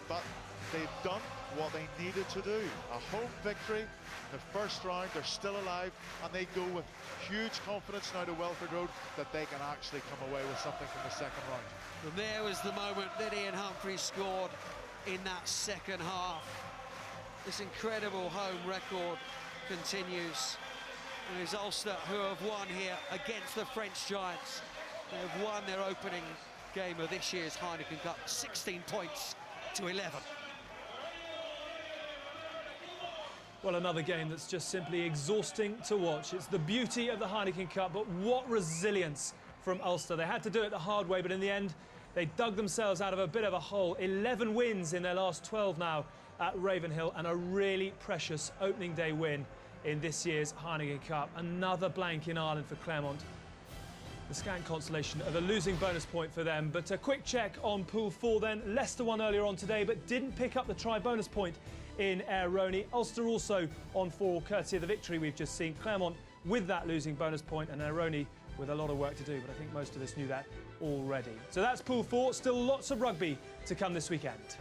but they've done what they needed to do. A home victory in the first round. They're still alive, and they go with huge confidence now to Welford Road that they can actually come away with something from the second round.
And there was the moment that Ian Humphreys scored in that second half. This incredible home record continues. And it's Ulster who have won here against the French giants. They have won their opening game of this year's Heineken Cup, 16 points to 11.
Well, another game that's just simply exhausting to watch. It's the beauty of the Heineken Cup, but what resilience from Ulster. They had to do it the hard way, but in the end, they dug themselves out of a bit of a hole. 11 wins in their last 12 now at Ravenhill, and a really precious opening day win in this year's Heineken Cup. Another blank in Ireland for Claremont. The scant consolation of a losing bonus point for them. But a quick check on Pool 4 then. Leicester won earlier on today, but didn't pick up the try bonus point in Aironi. Ulster also on 4, courtesy of the victory we've just seen. Claremont with that losing bonus point, and Aironi with a lot of work to do, but I think most of us knew that already. So that's Pool 4. Still lots of rugby to come this weekend.